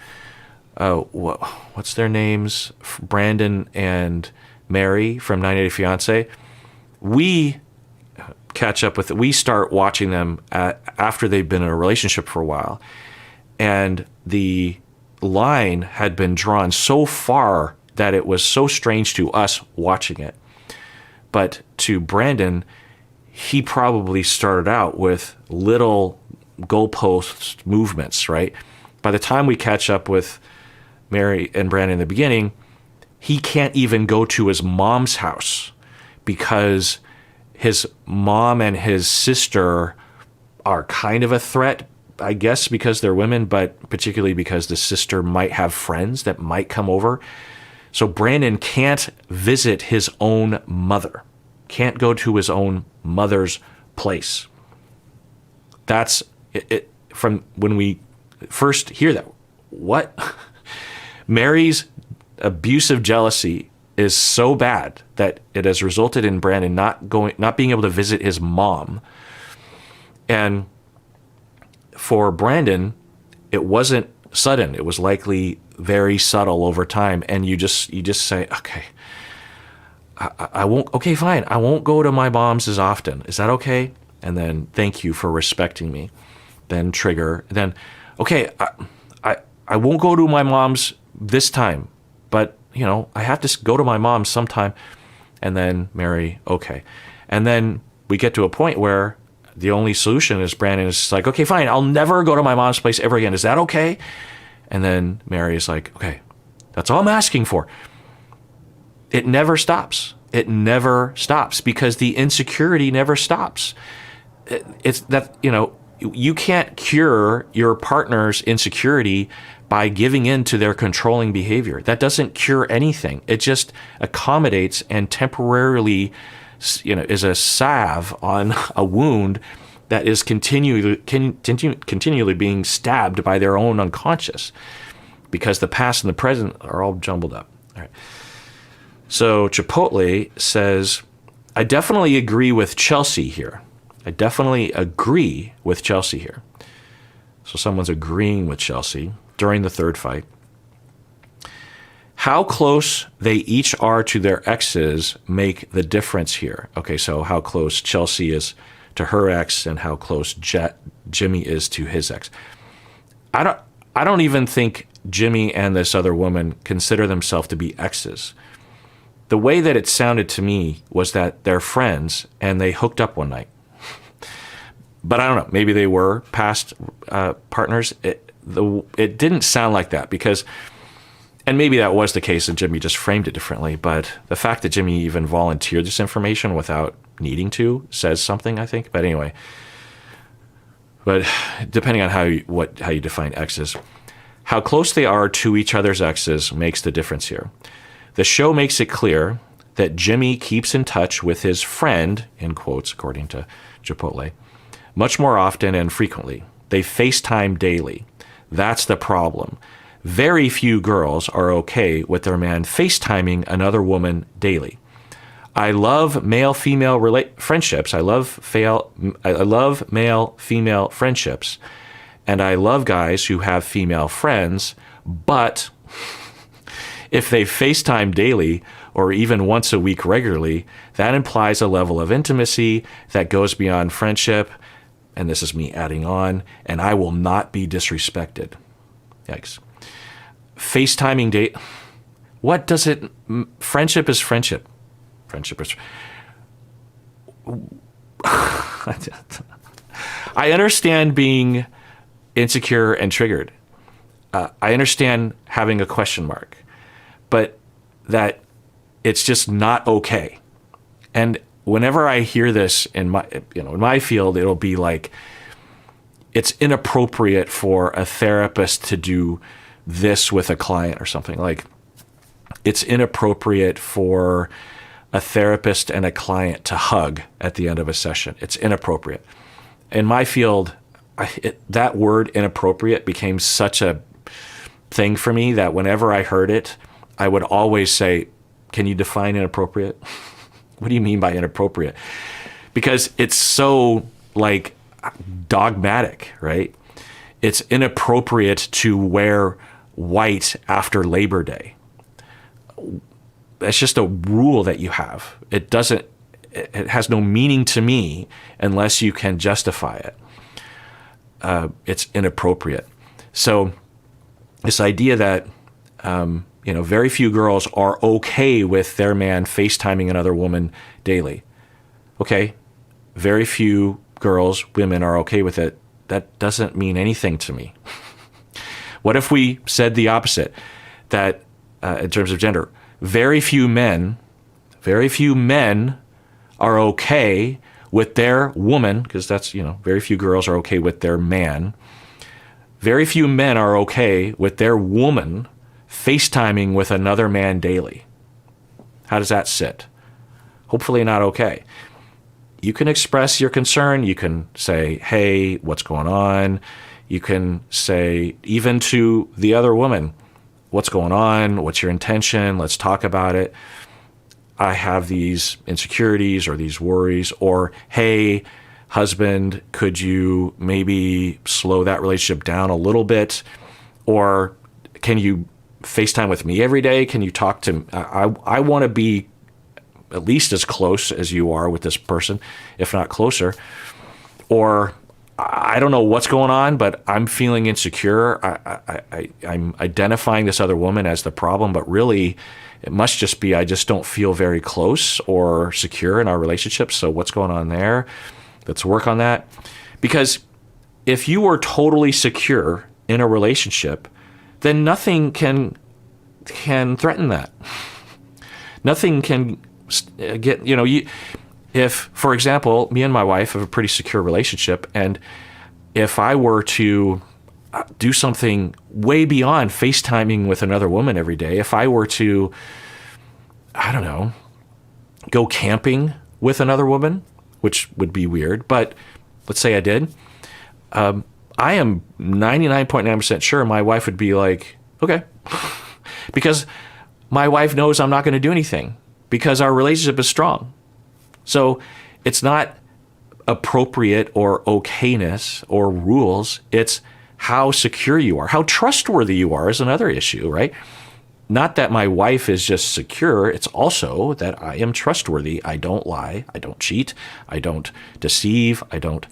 what's their names? Brandon and Mary from 90 Day Fiancé. We catch up with it. We start watching them after they've been in a relationship for a while. And the line had been drawn so far that it was so strange to us watching it. But to Brandon, he probably started out with little goalpost movements, right? By the time we catch up with Mary and Brandon in the beginning, he can't even go to his mom's house because his mom and his sister are kind of a threat, I guess, because they're women, but particularly because the sister might have friends that might come over. So Brandon can't visit his own mother, can't go to his own mother's place. That's it from when we first hear that. What? Mary's abusive jealousy is so bad that it has resulted in Brandon not being able to visit his mom. And for Brandon, it wasn't sudden. It was likely very subtle over time. And you just say, okay, I won't. Okay, fine. I won't go to my mom's as often. Is that okay? And then thank you for respecting me. Then trigger. Then okay, I won't go to my mom's this time, but you know, I have to go to my mom's sometime. And then Mary, okay. And then we get to a point where the only solution is Brandon is like, okay, fine, I'll never go to my mom's place ever again. Is that okay? And then Mary is like, okay, that's all I'm asking for. It never stops. It never stops because the insecurity never stops. It's that, you know, you can't cure your partner's insecurity by giving in to their controlling behavior. That doesn't cure anything. It just accommodates and temporarily, you know, is a salve on a wound that is continually being stabbed by their own unconscious because the past and the present are all jumbled up. All right. So Chipotle says, I definitely agree with Chelsea here. So someone's agreeing with Chelsea during the third fight. How close they each are to their exes make the difference here. Okay, so how close Chelsea is to her ex and how close Jimmy is to his ex. I don't even think Jimmy and this other woman consider themselves to be exes. the way that it sounded to me was that they're friends and they hooked up one night. But I don't know, maybe they were past partners. It didn't sound like that because, and maybe that was the case and Jimmy just framed it differently, but the fact that Jimmy even volunteered this information without needing to says something, I think. But anyway, but depending on how you define exes, how close they are to each other's exes makes the difference here. The show makes it clear that Jimmy keeps in touch with his friend, in quotes, according to Chipotle, much more often and frequently. They FaceTime daily. That's the problem. Very few girls are okay with their man FaceTiming another woman daily. I love male-female friendships. I love male-female friendships. And I love guys who have female friends, but if they FaceTime daily or even once a week regularly, that implies a level of intimacy that goes beyond friendship. And this is me adding on, and I will not be disrespected. Yikes. FaceTiming date. What does it? Friendship is friendship. Friendship is. I understand being insecure and triggered. I understand having a question mark, but that it's just not okay. And whenever I hear this in my field, it'll be like, it's inappropriate for a therapist to do this with a client or something. Like, it's inappropriate for a therapist and a client to hug at the end of a session. It's inappropriate. In my field, that word inappropriate became such a thing for me that whenever I heard it, I would always say, can you define inappropriate? What do you mean by inappropriate? Because it's so like dogmatic, right? It's inappropriate to wear white after Labor Day. That's just a rule that you have. It has no meaning to me unless you can justify it. It's inappropriate. So this idea that, very few girls are okay with their man FaceTiming another woman daily. Okay, very few girls, women are okay with it. That doesn't mean anything to me. What if we said the opposite? That in terms of gender, very few men are okay with their woman, because that's, very few girls are okay with their man. Very few men are okay with their woman FaceTiming with another man daily. How does that sit? Hopefully not okay. You can express your concern. You can say, hey, what's going on? You can say, even to the other woman, what's going on? What's your intention? Let's talk about it. I have these insecurities or these worries. Or, hey, husband, could you maybe slow that relationship down a little bit? Or can you FaceTime with me every day? Can you talk to, I want to be at least as close as you are with this person, if not closer. Or I don't know what's going on, but I'm feeling insecure. I'm identifying this other woman as the problem, but really it must just be I just don't feel very close or secure in our relationship. So what's going on there? Let's work on that. Because if you were totally secure in a relationship, then nothing can threaten that. Nothing can get, if, for example, me and my wife have a pretty secure relationship, and if I were to do something way beyond FaceTiming with another woman every day, if I were to, I don't know, go camping with another woman, which would be weird, but let's say I did, I am 99.9% sure my wife would be like, okay, because my wife knows I'm not going to do anything because our relationship is strong. So it's not appropriate or okayness or rules. It's how secure you are. How trustworthy you are is another issue, right? Not that my wife is just secure. It's also that I am trustworthy. I don't lie. I don't cheat. I don't deceive. I don't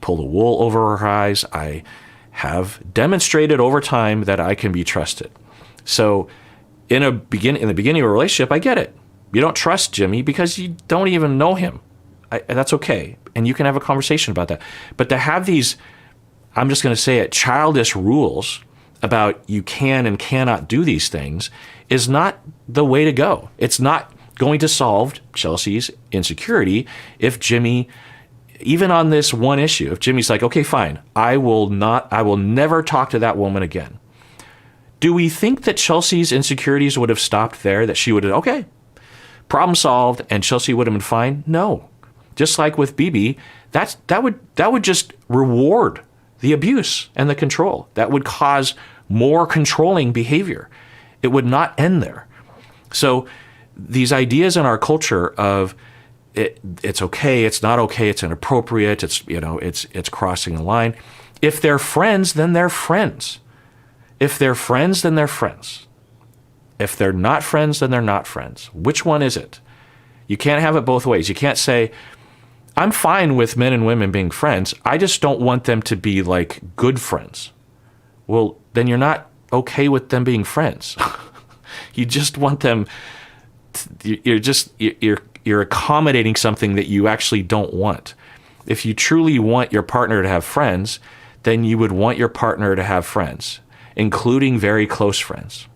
pull the wool over her eyes. I have demonstrated over time that I can be trusted. So in the beginning of a relationship, I get it. You don't trust Jimmy because you don't even know him. That's okay. And you can have a conversation about that. But to have these, I'm just going to say it, childish rules about you can and cannot do these things is not the way to go. It's not going to solve Chelsea's insecurity if Jimmy, even on this one issue, if Jimmy's like, okay, fine, I will never talk to that woman again. Do we think that Chelsea's insecurities would have stopped there, that she would have, okay, problem solved, and Chelsea would have been fine? No. Just like with BB, that would just reward the abuse and the control. That would cause more controlling behavior. It would not end there. So these ideas in our culture of it's okay, it's not okay, it's inappropriate, it's crossing the line. If they're friends, then they're friends. If they're friends, then they're friends. If they're not friends, then they're not friends. Which one is it? You can't have it both ways. You can't say, I'm fine with men and women being friends. I just don't want them to be like good friends. Well, then you're not okay with them being friends. You just want them you're accommodating something that you actually don't want. If you truly want your partner to have friends, then you would want your partner to have friends, including very close friends.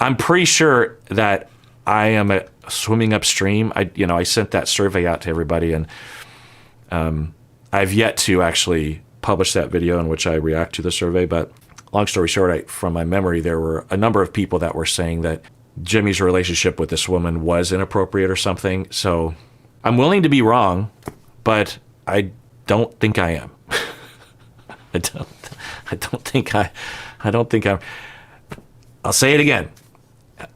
I'm pretty sure that I am swimming upstream. I sent that survey out to everybody, and I've yet to actually publish that video in which I react to the survey. But long story short, from my memory, there were a number of people that were saying that Jimmy's relationship with this woman was inappropriate or something. So I'm willing to be wrong, but I don't think I am. I don't think I'm. I'll say it again.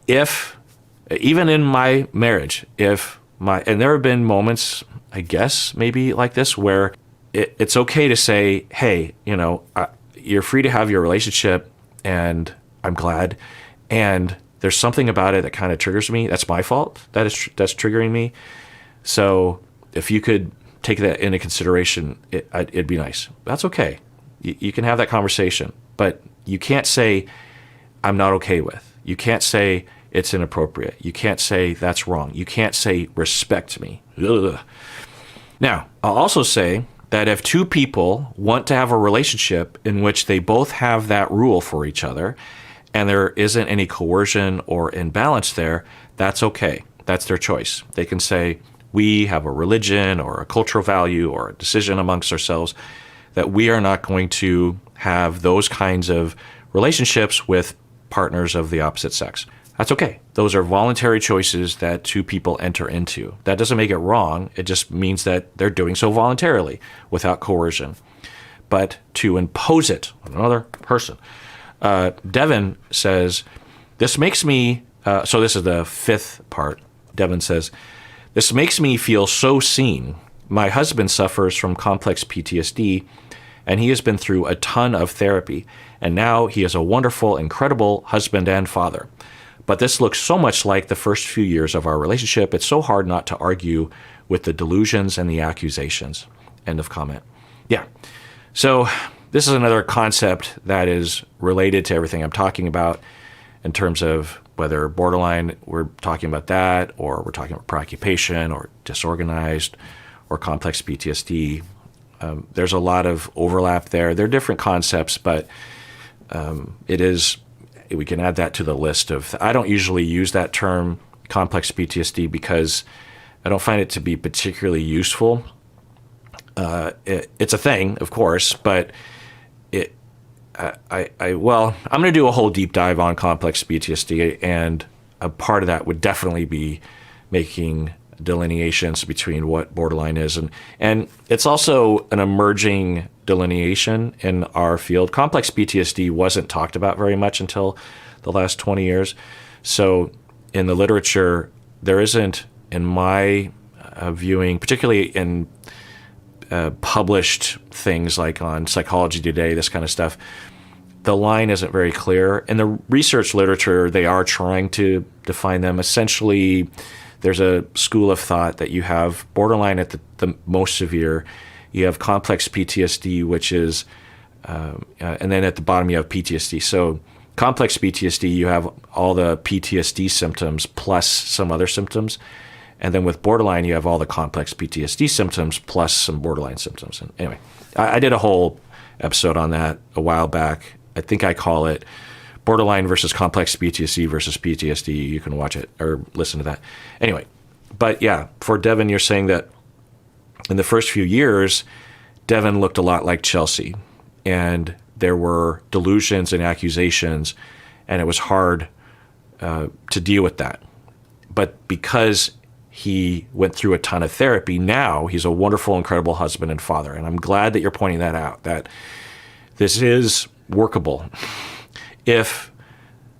If, even in my marriage, and there have been moments, I guess, maybe like this, where it's okay to say, hey, you're free to have your relationship, and I'm glad, and there's something about it that kind of triggers me. That's my fault. That's triggering me. So if you could take that into consideration, it'd be nice. That's okay. You can have that conversation, but you can't say, I'm not okay with. You can't say it's inappropriate. You can't say that's wrong. You can't say respect me. Ugh. Now, I'll also say that if two people want to have a relationship in which they both have that rule for each other, and there isn't any coercion or imbalance there, that's okay. That's their choice. They can say, we have a religion or a cultural value or a decision amongst ourselves that we are not going to have those kinds of relationships with partners of the opposite sex. That's okay. Those are voluntary choices that two people enter into. That doesn't make it wrong. It just means that they're doing so voluntarily without coercion. But to impose it on another person, Devin says, this makes me, so this is the fifth part. Devin says, this makes me feel so seen. My husband suffers from complex PTSD, and he has been through a ton of therapy. And now he is a wonderful, incredible husband and father. But this looks so much like the first few years of our relationship. It's so hard not to argue with the delusions and the accusations. End of comment. Yeah. So this is another concept that is related to everything I'm talking about in terms of whether borderline, we're talking about that, or we're talking about preoccupation or disorganized or complex PTSD. There's a lot of overlap there. They're different concepts, but we can add that to the list of, I don't usually use that term complex PTSD because I don't find it to be particularly useful. It's a thing, of course, but I'm going to do a whole deep dive on complex PTSD, and a part of that would definitely be making delineations between what borderline is, and it's also an emerging delineation in our field. Complex PTSD wasn't talked about very much until the last 20 years. So in the literature, there isn't, in my viewing, particularly in published things like on Psychology Today, this kind of stuff, the line isn't very clear. In the research literature, they are trying to define them. Essentially, there's a school of thought that you have borderline at the most severe, you have complex PTSD, which is, and then at the bottom you have PTSD. So Complex PTSD, you have all the PTSD symptoms plus some other symptoms. And then with borderline, you have all the complex PTSD symptoms plus some borderline symptoms. And anyway, I did a whole episode on that a while back. I think I call it Borderline versus Complex PTSD versus PTSD. You can watch it or listen to that. Anyway, but yeah, for Devin, you're saying that in the first few years, Devin looked a lot like Chelsea, and there were delusions and accusations, and it was hard to deal with that. But because he went through a ton of therapy, now he's a wonderful, incredible husband and father. And I'm glad that you're pointing that out, that this is workable if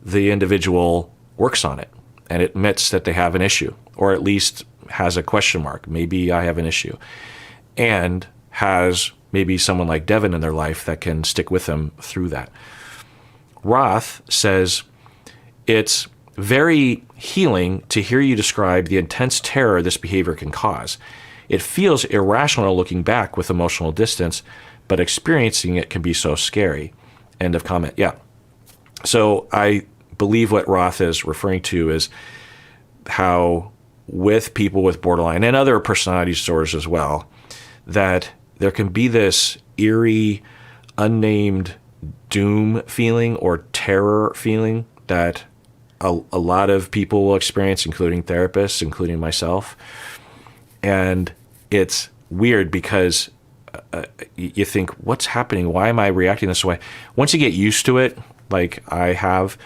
the individual works on it and admits that they have an issue, or at least has a question mark. Maybe I have an issue. And has maybe someone like Devin in their life that can stick with them through that. Roth says, it's very healing to hear you describe the intense terror this behavior can cause. It feels irrational looking back with emotional distance, but experiencing it can be so scary. End of comment. Yeah. So I believe what Roth is referring to is how with people with borderline and other personality disorders as well, that there can be this eerie, unnamed doom feeling or terror feeling that a lot of people will experience, including therapists, including myself. And it's weird because you think, what's happening? Why am I reacting this way? Once you get used to it, like I have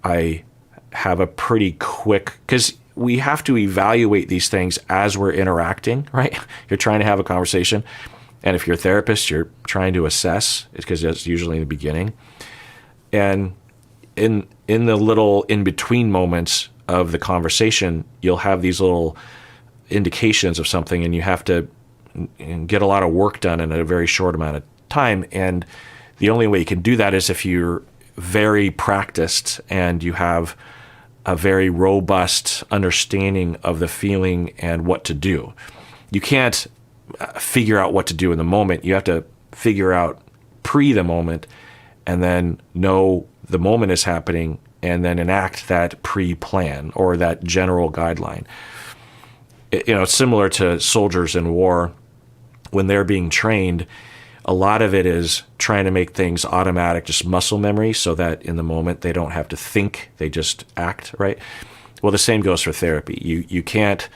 a pretty quick, because we have to evaluate these things as we're interacting, right? You're trying to have a conversation. And if you're a therapist, you're trying to assess, because that's usually in the beginning. And in the little in-between moments of the conversation, you'll have these little indications of something, and you have to get a lot of work done in a very short amount of time. And the only way you can do that is if you're very practiced and you have a very robust understanding of the feeling and what to do. You can't figure out what to do in the moment. You have to figure out pre the moment and then know the moment is happening and then enact that pre-plan or that general guideline. It's similar to soldiers in war. When they're being trained, a lot of it is trying to make things automatic, just muscle memory, so that in the moment they don't have to think, they just act, right? Well, the same goes for therapy. You can't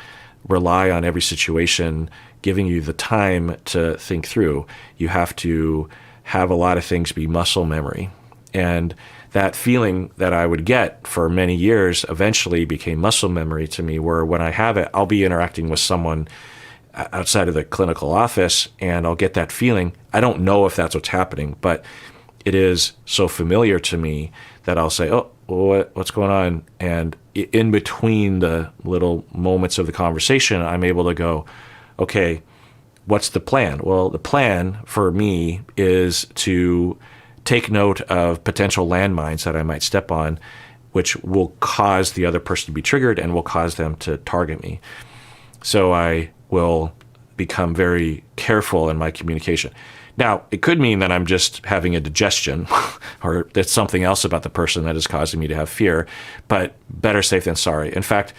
rely on every situation giving you the time to think through. You have to have a lot of things be muscle memory. And that feeling that I would get for many years eventually became muscle memory to me, where when I have it, I'll be interacting with someone outside of the clinical office and I'll get that feeling. I don't know if that's what's happening, but it is so familiar to me that I'll say, oh, what's going on? And in between the little moments of the conversation, I'm able to go, okay, what's the plan? Well, the plan for me is to take note of potential landmines that I might step on, which will cause the other person to be triggered and will cause them to target me. So I will become very careful in my communication. Now, it could mean that I'm just having a digestion or there's something else about the person that is causing me to have fear, but better safe than sorry. In fact,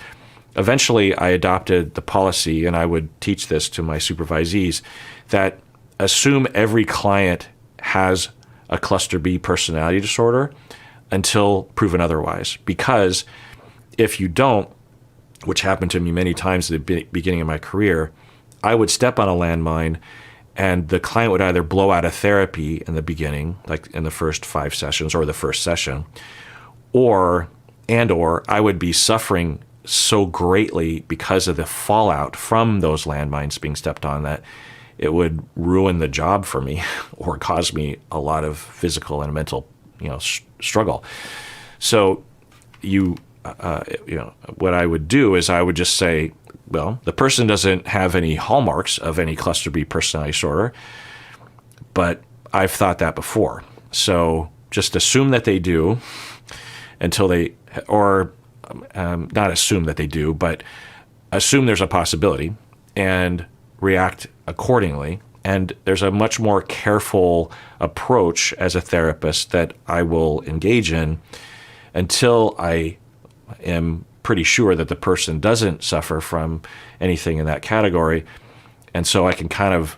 eventually I adopted the policy, and I would teach this to my supervisees, that assume every client has a cluster B personality disorder until proven otherwise. Because if you don't, which happened to me many times at the beginning of my career, I would step on a landmine and the client would either blow out of therapy in the beginning, like in the first 5 sessions or the first session, or I would be suffering so greatly because of the fallout from those landmines being stepped on that it would ruin the job for me or cause me a lot of physical and mental, struggle. So what I would do is I would just say, well, the person doesn't have any hallmarks of any cluster B personality disorder, but I've thought that before. So just assume that they do until they, or not assume that they do, but assume there's a possibility and react accordingly. And there's a much more careful approach as a therapist that I will engage in until I am pretty sure that the person doesn't suffer from anything in that category. And so I can kind of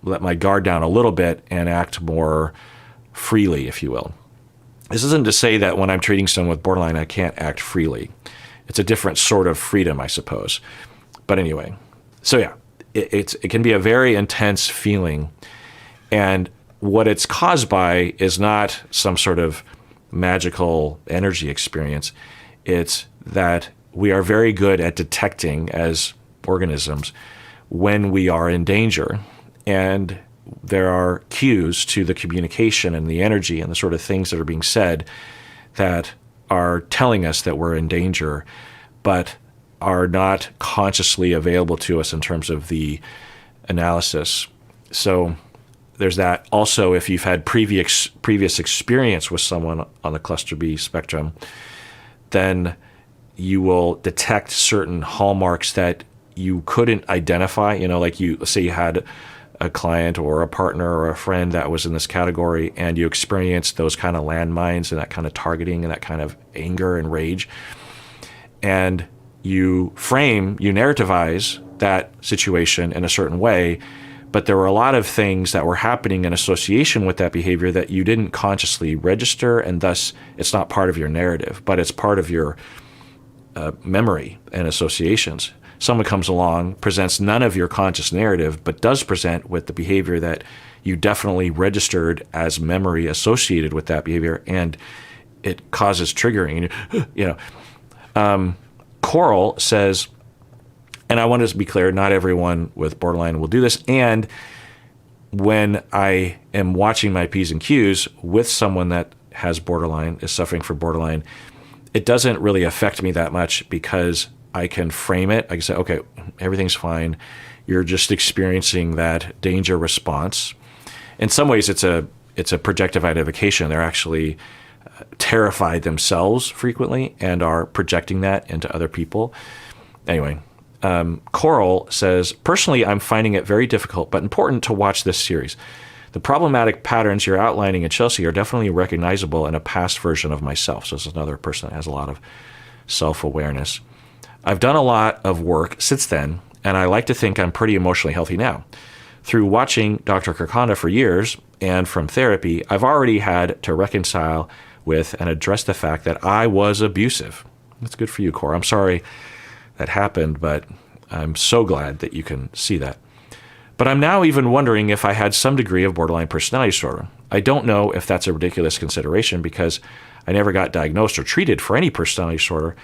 let my guard down a little bit and act more freely, if you will. This isn't to say that when I'm treating someone with borderline, I can't act freely. It's a different sort of freedom, I suppose. But anyway, so yeah, it can be a very intense feeling. And what it's caused by is not some sort of magical energy experience. It's that we are very good at detecting as organisms when we are in danger. And there are cues to the communication and the energy and the sort of things that are being said that are telling us that we're in danger, but are not consciously available to us in terms of the analysis. So there's that. Also, if you've had previous experience with someone on the cluster B spectrum, then you will detect certain hallmarks that you couldn't identify. Like let's say you had a client or a partner or a friend that was in this category, and you experienced those kind of landmines and that kind of targeting and that kind of anger and rage. And you narrativize that situation in a certain way, but there were a lot of things that were happening in association with that behavior that you didn't consciously register, and thus it's not part of your narrative, but it's part of your memory and associations. Someone comes along, presents none of your conscious narrative, but does present with the behavior that you definitely registered as memory associated with that behavior, and it causes triggering. Coral says, and I want to be clear, not everyone with borderline will do this. And when I am watching my P's and Q's with someone that has borderline, is suffering from borderline, it doesn't really affect me that much because I can frame it. I can say, okay, everything's fine. You're just experiencing that danger response. In some ways, it's a projective identification. They're actually terrified themselves frequently and are projecting that into other people. Anyway, Coral says, personally, I'm finding it very difficult but important to watch this series. The problematic patterns you're outlining in Chelsea are definitely recognizable in a past version of myself. So this is another person that has a lot of self-awareness. I've done a lot of work since then, and I like to think I'm pretty emotionally healthy now. Through watching Dr. Kirk for years and from therapy, I've already had to reconcile with and address the fact that I was abusive. That's good for you, Cora. I'm sorry that happened, but I'm so glad that you can see that. But I'm now even wondering if I had some degree of borderline personality disorder. I don't know if that's a ridiculous consideration because I never got diagnosed or treated for any personality disorder,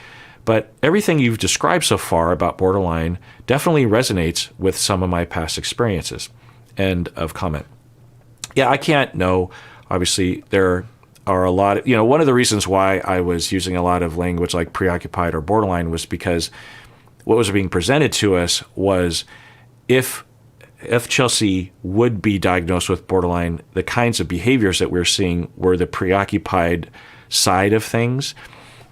but everything you've described so far about borderline definitely resonates with some of my past experiences. End of comment. Yeah, I can't know. Obviously, there are a lot of, one of the reasons why I was using a lot of language like preoccupied or borderline was because what was being presented to us was if Chelsea would be diagnosed with borderline, the kinds of behaviors that we're seeing were the preoccupied side of things,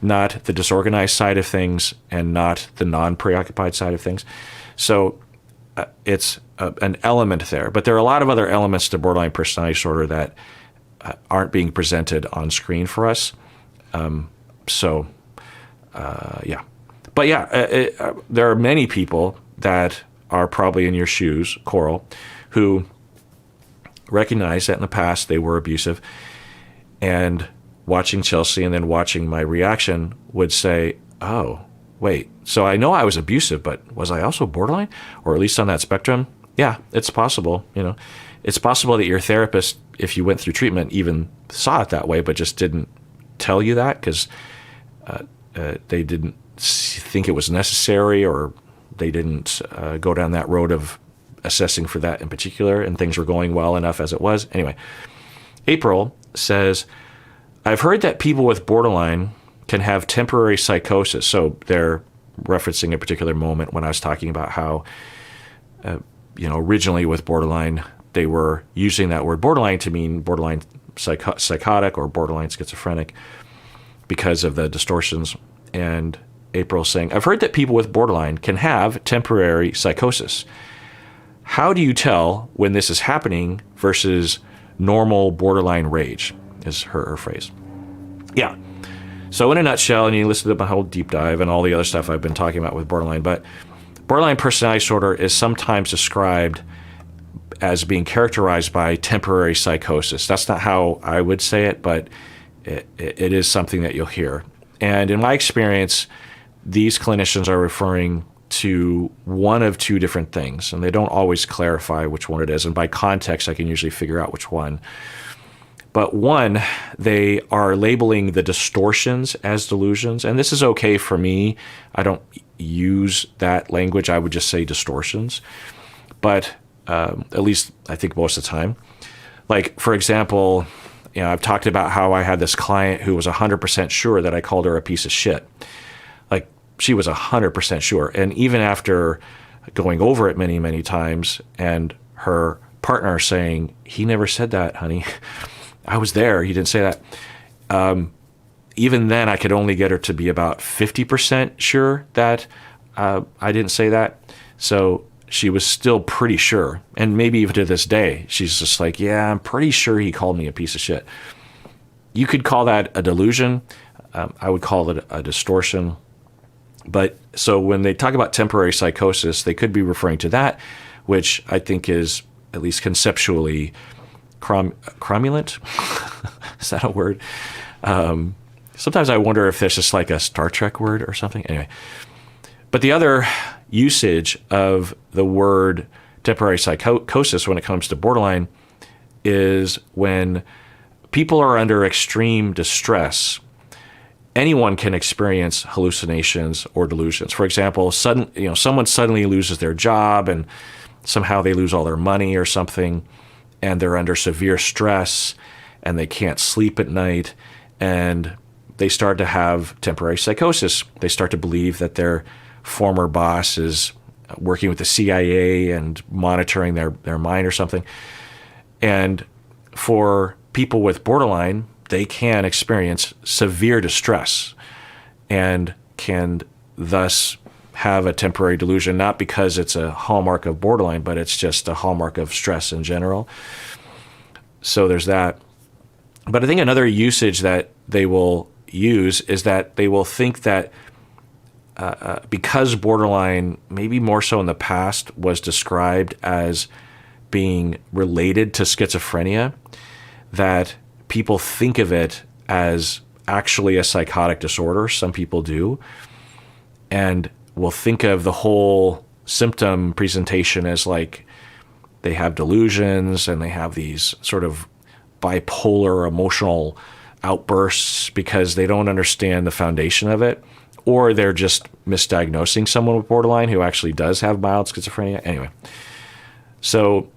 not the disorganized side of things and not the non-preoccupied side of things. So it's an element there. But there are a lot of other elements to borderline personality disorder that aren't being presented on screen for us. Yeah. But yeah, there are many people that are probably in your shoes, Coral, who recognize that in the past they were abusive, and watching Chelsea and then watching my reaction would say, oh, wait, so I know I was abusive, but was I also borderline? Or at least on that spectrum? Yeah, it's possible. It's possible that your therapist, if you went through treatment, even saw it that way, but just didn't tell you that because they didn't think it was necessary, or they didn't go down that road of assessing for that in particular, and things were going well enough as it was. Anyway, April says, I've heard that people with borderline can have temporary psychosis. So they're referencing a particular moment when I was talking about how, originally with borderline, they were using that word borderline to mean borderline psychotic or borderline schizophrenic because of the distortions. And April saying, I've heard that people with borderline can have temporary psychosis. how do you tell when this is happening versus normal borderline rage, is her phrase. Yeah. So in a nutshell, and you listen to my whole deep dive and all the other stuff I've been talking about with borderline, but borderline personality disorder is sometimes described as being characterized by temporary psychosis. That's not how I would say it, but it is something that you'll hear. And in my experience, these clinicians are referring to one of two different things, and they don't always clarify which one it is. And by context, I can usually figure out which one. But one, they are labeling the distortions as delusions. And this is okay for me. I don't use that language. I would just say distortions. But at least I think most of the time. Like, for example, I've talked about how I had this client who was 100% sure that I called her a piece of shit. Like, she was 100% sure. And even after going over it many, many times, and her partner saying, he never said that, honey. I was there. He didn't say that. Even then, I could only get her to be about 50% sure that I didn't say that. So she was still pretty sure. And maybe even to this day, she's just like, yeah, I'm pretty sure he called me a piece of shit. You could call that a delusion. I would call it a distortion. But so when they talk about temporary psychosis, they could be referring to that, which I think is, at least conceptually, cromulent. Is that a word? Sometimes I wonder if there's just like a Star Trek word or something. Anyway. But the other usage of the word temporary psychosis when it comes to borderline is when people are under extreme distress. Anyone can experience hallucinations or delusions. For example, someone suddenly loses their job and somehow they lose all their money or something, and they're under severe stress and they can't sleep at night, and they start to have temporary psychosis. They start to believe that their former boss is working with the CIA and monitoring their mind or something. And for people with borderline, they can experience severe distress and can thus have a temporary delusion, not because it's a hallmark of borderline, but it's just a hallmark of stress in general. So there's that. But I think another usage that they will use is that they will think that because borderline, maybe more so in the past, was described as being related to schizophrenia, that people think of it as actually a psychotic disorder. Some people do. And will think of the whole symptom presentation as like they have delusions and they have these sort of bipolar emotional outbursts because they don't understand the foundation of it, or they're just misdiagnosing someone with borderline who actually does have mild schizophrenia. Anyway, so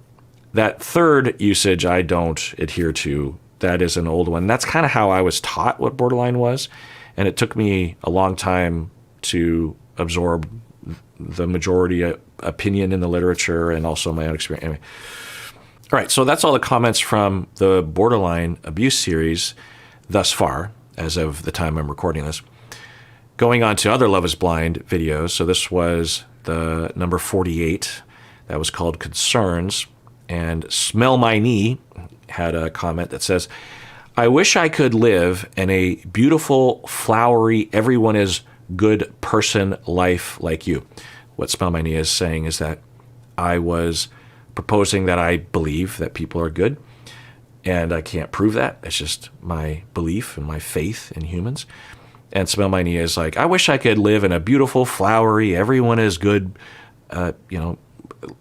that third usage I don't adhere to. That is an old one. That's kind of how I was taught what borderline was, and it took me a long time to absorb the majority opinion in the literature and also my own experience. Anyway. All right, so that's all the comments from the borderline abuse series thus far, as of the time I'm recording this. Going on to other Love is Blind videos. So this was the number 48. That was called Concerns. And Smell My Knee had a comment that says, I wish I could live in a beautiful, flowery, everyone is good person life like you. What Smell My Knee is saying is that I was proposing that I believe that people are good, and I can't prove that. It's just my belief and my faith in humans. And Smell My Knee is like, I wish I could live in a beautiful, flowery, everyone is good,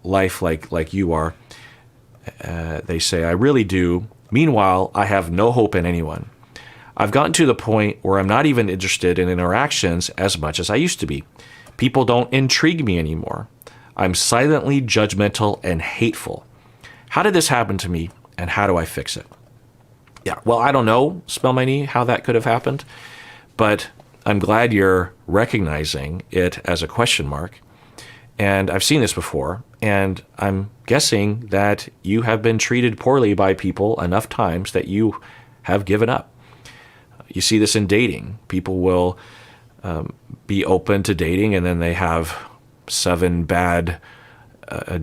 life like you are. They say, I really do. Meanwhile, I have no hope in anyone. I've gotten to the point where I'm not even interested in interactions as much as I used to be. People don't intrigue me anymore. I'm silently judgmental and hateful. How did this happen to me, and how do I fix it? Yeah, well, I don't know, Smell My Knee, how that could have happened, but I'm glad you're recognizing it as a question mark. And I've seen this before, and I'm guessing that you have been treated poorly by people enough times that you have given up. You see this in dating. People will be open to dating, and then they have 7 bad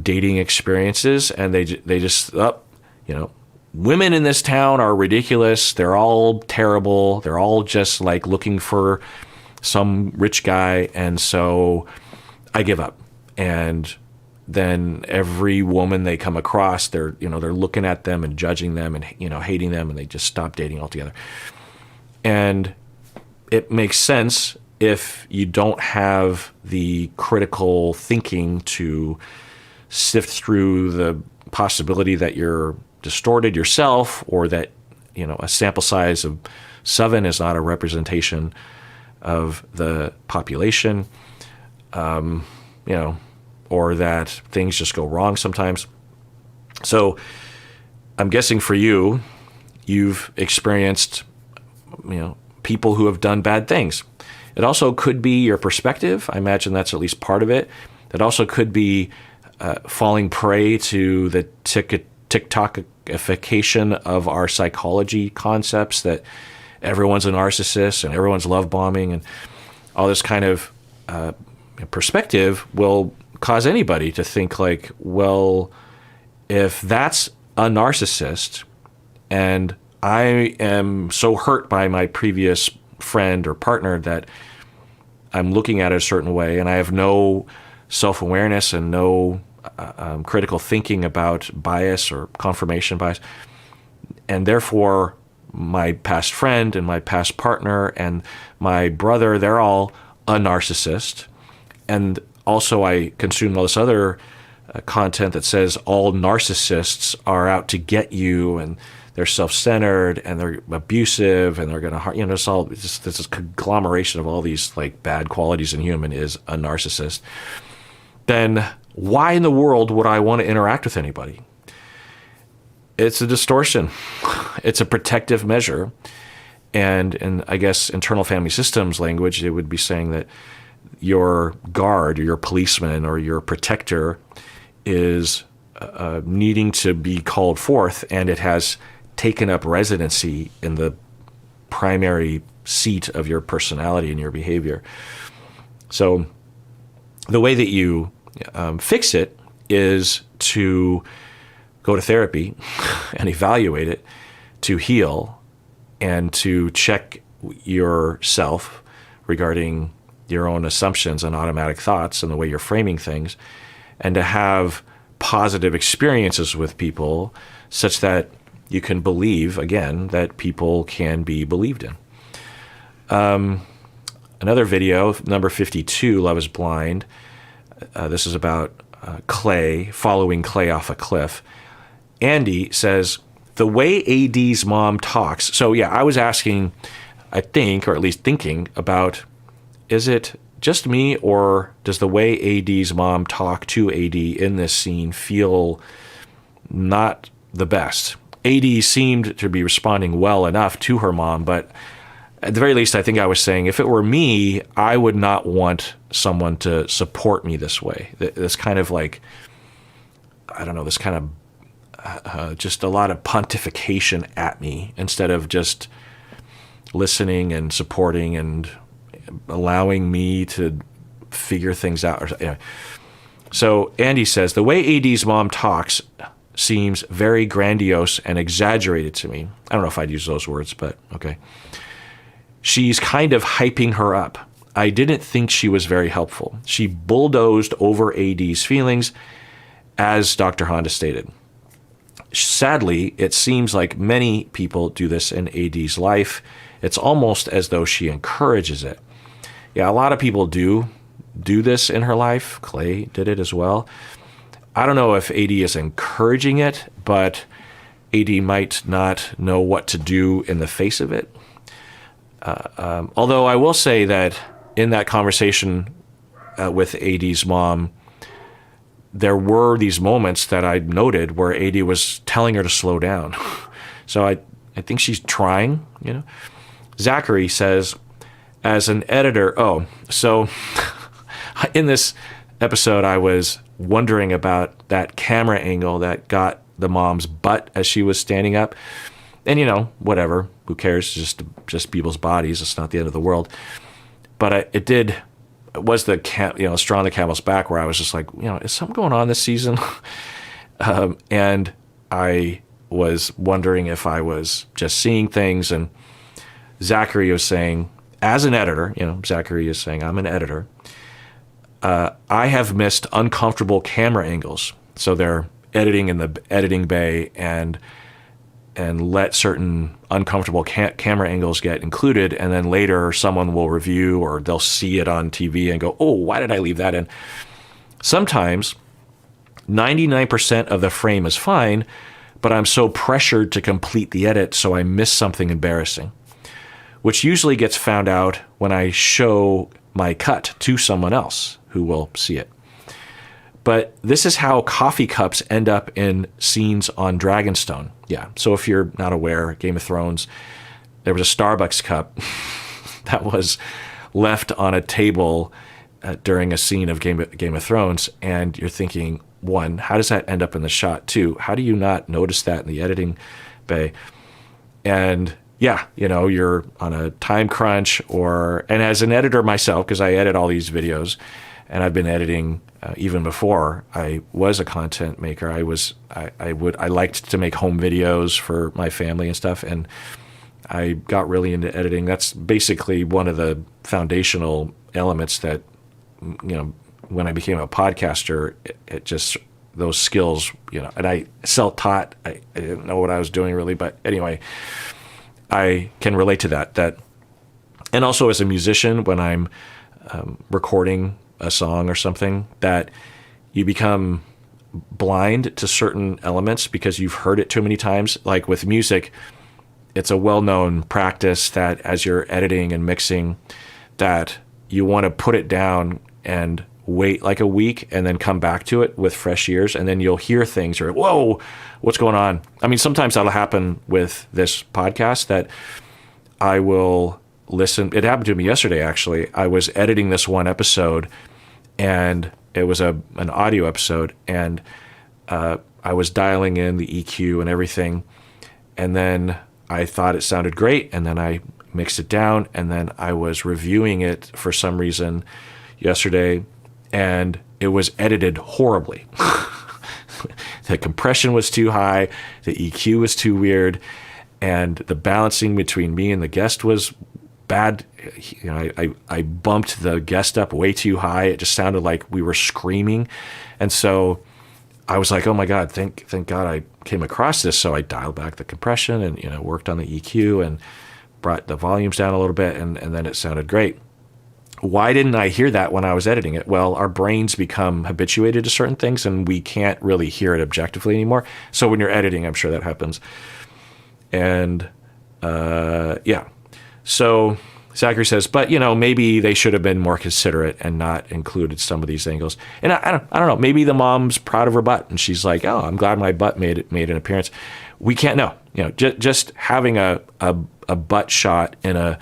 dating experiences, and they just women in this town are ridiculous. They're all terrible. They're all just like looking for some rich guy, and so I give up. And then every woman they come across, they're looking at them and judging them and hating them, and they just stop dating altogether. And it makes sense if you don't have the critical thinking to sift through the possibility that you're distorted yourself, or that a sample size of 7 is not a representation of the population, or that things just go wrong sometimes. So I'm guessing for you, you've experienced people who have done bad things. It also could be your perspective. I imagine that's at least part of it. It also could be falling prey to the TikTokification of our psychology concepts, that everyone's a narcissist and everyone's love bombing, and all this kind of perspective will cause anybody to think like, well, if that's a narcissist and I am so hurt by my previous friend or partner that I'm looking at it a certain way, and I have no self-awareness and no critical thinking about bias or confirmation bias, and therefore my past friend and my past partner and my brother, they're all a narcissist. And also I consume all this other content that says all narcissists are out to get you, and they're self-centered and they're abusive and they're going to harm, it's all just this conglomeration of all these like bad qualities in human is a narcissist. Then why in the world would I want to interact with anybody? It's a distortion. It's a protective measure. And in, I guess, internal family systems language, it would be saying that your guard or your policeman or your protector is needing to be called forth, and it has taken up residency in the primary seat of your personality and your behavior. So the way that you fix it is to go to therapy and evaluate it, to heal, and to check yourself regarding your own assumptions and automatic thoughts and the way you're framing things, and to have positive experiences with people such that you can believe, again, that people can be believed in. Another video, number 52, Love is Blind. This is about Clay, following Clay off a cliff. Andy says, the way AD's mom talks. So yeah, I was asking, I think, or at least thinking about, is it just me, or does the way AD's mom talk to AD in this scene feel not the best? AD seemed to be responding well enough to her mom, but at the very least, I think I was saying, if it were me, I would not want someone to support me this way. This kind of like, I don't know, this kind of just a lot of pontification at me instead of just listening and supporting and allowing me to figure things out. So Andy says, the way AD's mom talks seems very grandiose and exaggerated to me. I don't know if I'd use those words, but okay. She's kind of hyping her up. I didn't think she was very helpful. She bulldozed over AD's feelings, as Dr. Honda stated. Sadly, it seems like many people do this in AD's life. It's almost as though she encourages it. Yeah, a lot of people do this in her life. Clay did it as well. I don't know if AD is encouraging it, but AD might not know what to do in the face of it. Although I will say that in that conversation with AD's mom, there were these moments that I noted where AD was telling her to slow down. So I think she's trying, Zachary says, as an editor, so in this episode, I was wondering about that camera angle that got the mom's butt as she was standing up. And, whatever, who cares? Just people's bodies. It's not the end of the world. But it did was the straw on the camel's back, where I was just like, is something going on this season? And I was wondering if I was just seeing things. And Zachary was saying, as an editor, Zachary is saying, I'm an editor. I have missed uncomfortable camera angles. So they're editing in the editing bay and let certain uncomfortable camera angles get included, and then later someone will review or they'll see it on TV and go, oh, why did I leave that in? Sometimes 99% of the frame is fine, but I'm so pressured to complete the edit, so I miss something embarrassing, which usually gets found out when I show my cut to someone else who will see it. But this is how coffee cups end up in scenes on Dragonstone. Yeah, so if you're not aware, Game of Thrones, there was a Starbucks cup that was left on a table during a scene of Game of Thrones, and you're thinking, one, how does that end up in the shot? Two, how do you not notice that in the editing bay? And yeah, you're on a time crunch, and as an editor myself, because I edit all these videos, and I've been editing even before I was a content maker. I liked to make home videos for my family and stuff, and I got really into editing. That's basically one of the foundational elements that, when I became a podcaster, it just, those skills, and I self-taught. I didn't know what I was doing really, but anyway, I can relate to that. And also as a musician, when I'm recording a song or something, that you become blind to certain elements because you've heard it too many times. Like with music, it's a well-known practice that as you're editing and mixing, that you want to put it down and wait like a week and then come back to it with fresh ears, and then you'll hear things or, whoa, what's going on? I mean, sometimes that'll happen with this podcast, that I will listen. It happened to me yesterday, actually. I was editing this one episode, and it was an audio episode, and I was dialing in the EQ and everything, and then I thought it sounded great, and then I mixed it down, and then I was reviewing it for some reason yesterday, and it was edited horribly. The compression was too high, the EQ was too weird, and the balancing between me and the guest was bad. I bumped the guest up way too high. It just sounded like we were screaming. And so I was like, oh my God, thank God I came across this. So I dialed back the compression and, worked on the EQ and brought the volumes down a little bit, and then it sounded great. Why didn't I hear that when I was editing it? Well, our brains become habituated to certain things, and we can't really hear it objectively anymore. So when you're editing, I'm sure that happens. And yeah. So Zachary says, but maybe they should have been more considerate and not included some of these angles. And I don't know. Maybe the mom's proud of her butt, and she's like, oh, I'm glad my butt made an appearance. We can't know. Just having a butt shot in a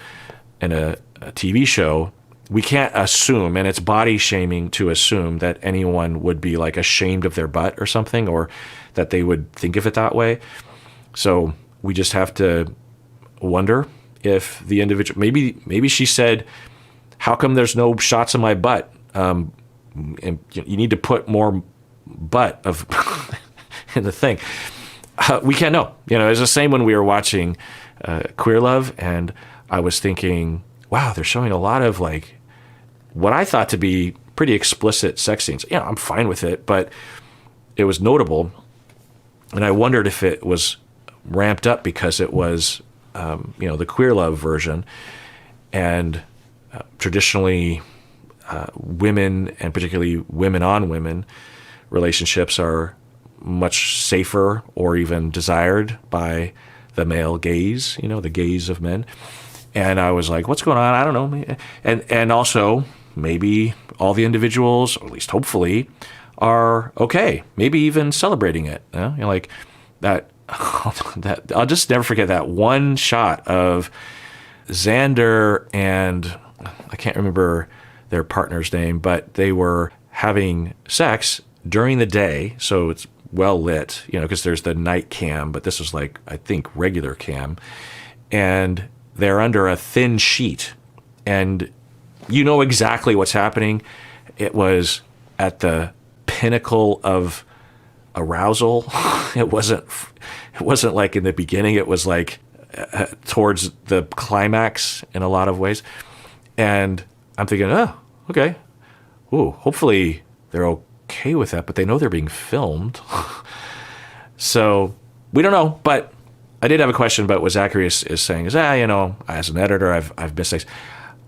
TV show, we can't assume, and it's body shaming to assume that anyone would be like ashamed of their butt or something, or that they would think of it that way. So we just have to wonder if the individual, maybe she said, how come there's no shots of my butt? And you need to put more butt of in the thing. We can't know. It's the same when we were watching Queer Love, and I was thinking, wow, they're showing a lot of like what I thought to be pretty explicit sex scenes. I'm fine with it, but it was notable, and I wondered if it was ramped up because it was the Queer Love version, and traditionally women, and particularly women on women relationships, are much safer or even desired by the male gaze, the gaze of men. And I was like, what's going on? I don't know. And also maybe all the individuals, or at least hopefully, are okay. Maybe even celebrating it. Like that. That I'll just never forget that one shot of Xander and I can't remember their partner's name, but they were having sex during the day, so it's well lit, because there's the night cam, but this was like, I think, regular cam, and they're under a thin sheet, and you know exactly what's happening. It was at the pinnacle of arousal. It wasn't like in the beginning. It was like towards the climax in a lot of ways. And I'm thinking, oh, okay. Ooh, hopefully they're okay with that, but they know they're being filmed. So we don't know, but I did have a question about what Zachary is saying is, you know, as an editor, I've mistakes.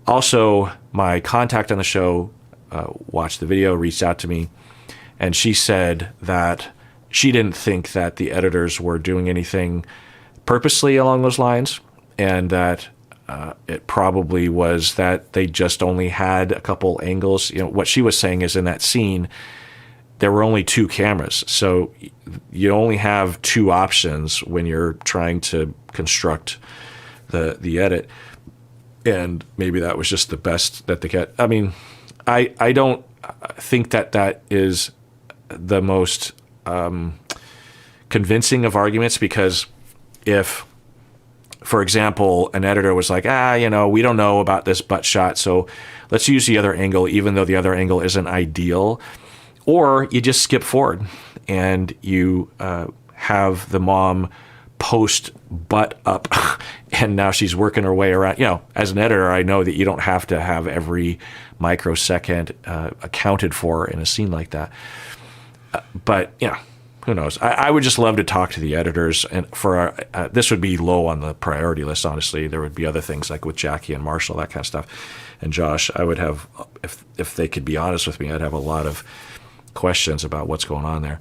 Also, my contact on the show watched the video, reached out to me, and she said that she didn't think that the editors were doing anything purposely along those lines, and that it probably was that they just only had a couple angles. You know, what she was saying is in that scene, there were only 2 cameras. So you only have 2 options when you're trying to construct the edit. And maybe that was just the best that they get. I mean, I don't think that is the most convincing of arguments, because if, for example, an editor was like, you know, we don't know about this butt shot, so let's use the other angle, even though the other angle isn't ideal. Or you just skip forward and you have the mom post butt up and now she's working her way around. You know, as an editor, I know that you don't have to have every microsecond accounted for in a scene like that. But, you know, who knows? I would just love to talk to the editors, and for this would be low on the priority list, honestly. There would be other things like with Jackie and Marshall, that kind of stuff. And Josh, I would have, if they could be honest with me, I'd have a lot of questions about what's going on there.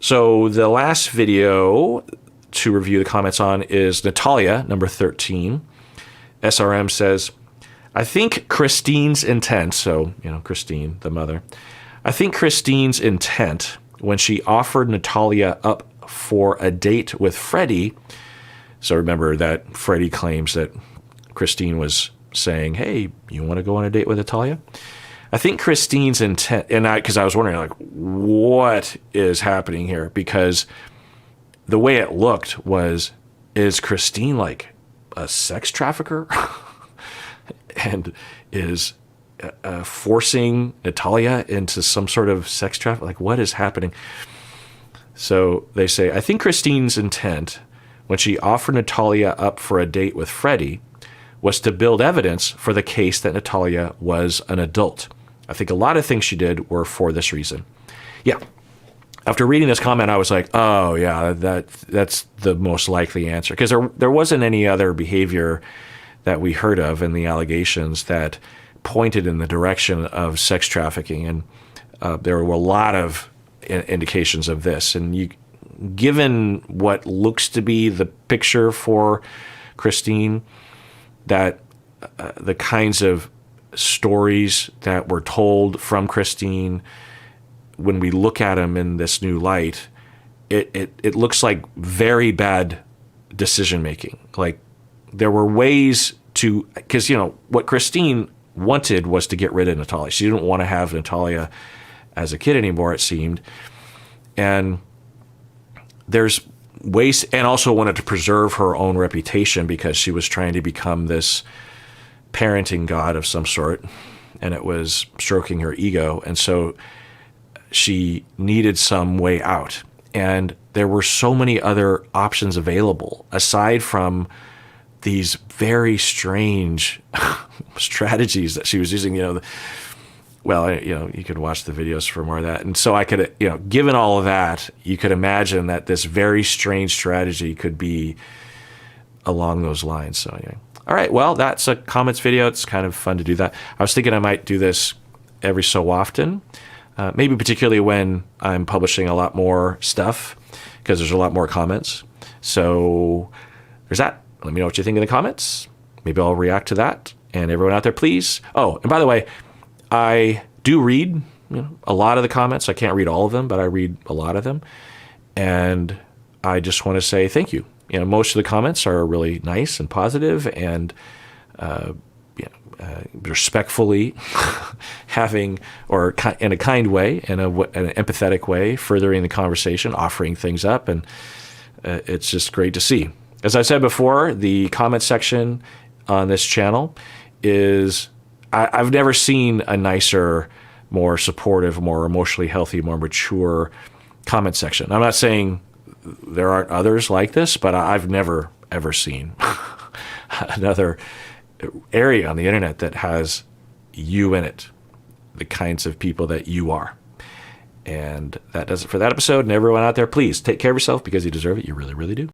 So the last video to review the comments on is Natalia, number 13. SRM says, I think Christine's intent, so, you know, Christine, the mother, I think Christine's intent when she offered Natalia up for a date with Freddie, so remember that Freddie claims that Christine was saying, hey, you want to go on a date with Natalia? I think Christine's intent, and because I was wondering, like, what is happening here? Because the way it looked was, is Christine like a sex trafficker? And is forcing Natalia into some sort of sex traffic? Like, what is happening? So they say, I think Christine's intent when she offered Natalia up for a date with Freddie was to build evidence for the case that Natalia was an adult. I think a lot of things she did were for this reason. Yeah. After reading this comment, I was like, oh, yeah, that's the most likely answer. Because there wasn't any other behavior that we heard of in the allegations that pointed in the direction of sex trafficking. And there were a lot of indications of this. And given what looks to be the picture for Christine, that the kinds of stories that were told from Christine, when we look at them in this new light, it looks like very bad decision making. Like, there were ways to, because, you know, what Christine wanted was to get rid of Natalia. She didn't want to have Natalia as a kid anymore, it seemed. And there's ways, and also wanted to preserve her own reputation because she was trying to become this parenting god of some sort, and it was stroking her ego. And so she needed some way out. And there were so many other options available aside from these very strange strategies that she was using. You know, you could watch the videos for more of that. And so I could, you know, given all of that, you could imagine that this very strange strategy could be along those lines. So anyway. All right, well, that's a comments video. It's kind of fun to do that. I was thinking I might do this every so often, maybe particularly when I'm publishing a lot more stuff, because there's a lot more comments. So there's that. Let me know what you think in the comments. Maybe I'll react to that. And everyone out there, please. Oh, and by the way, I do read a lot of the comments. I can't read all of them, but I read a lot of them. And I just want to say thank you. You know, most of the comments are really nice and positive, and respectfully having, or in a kind way, in an empathetic way, furthering the conversation, offering things up, and it's just great to see. As I said before, the comment section on this channel is I've never seen a nicer, more supportive, more emotionally healthy, more mature comment section. I'm not saying there aren't others like this, but I've never, ever seen another area on the internet that has you in it, the kinds of people that you are. And that does it for that episode. And everyone out there, please take care of yourself because you deserve it. You really, really do.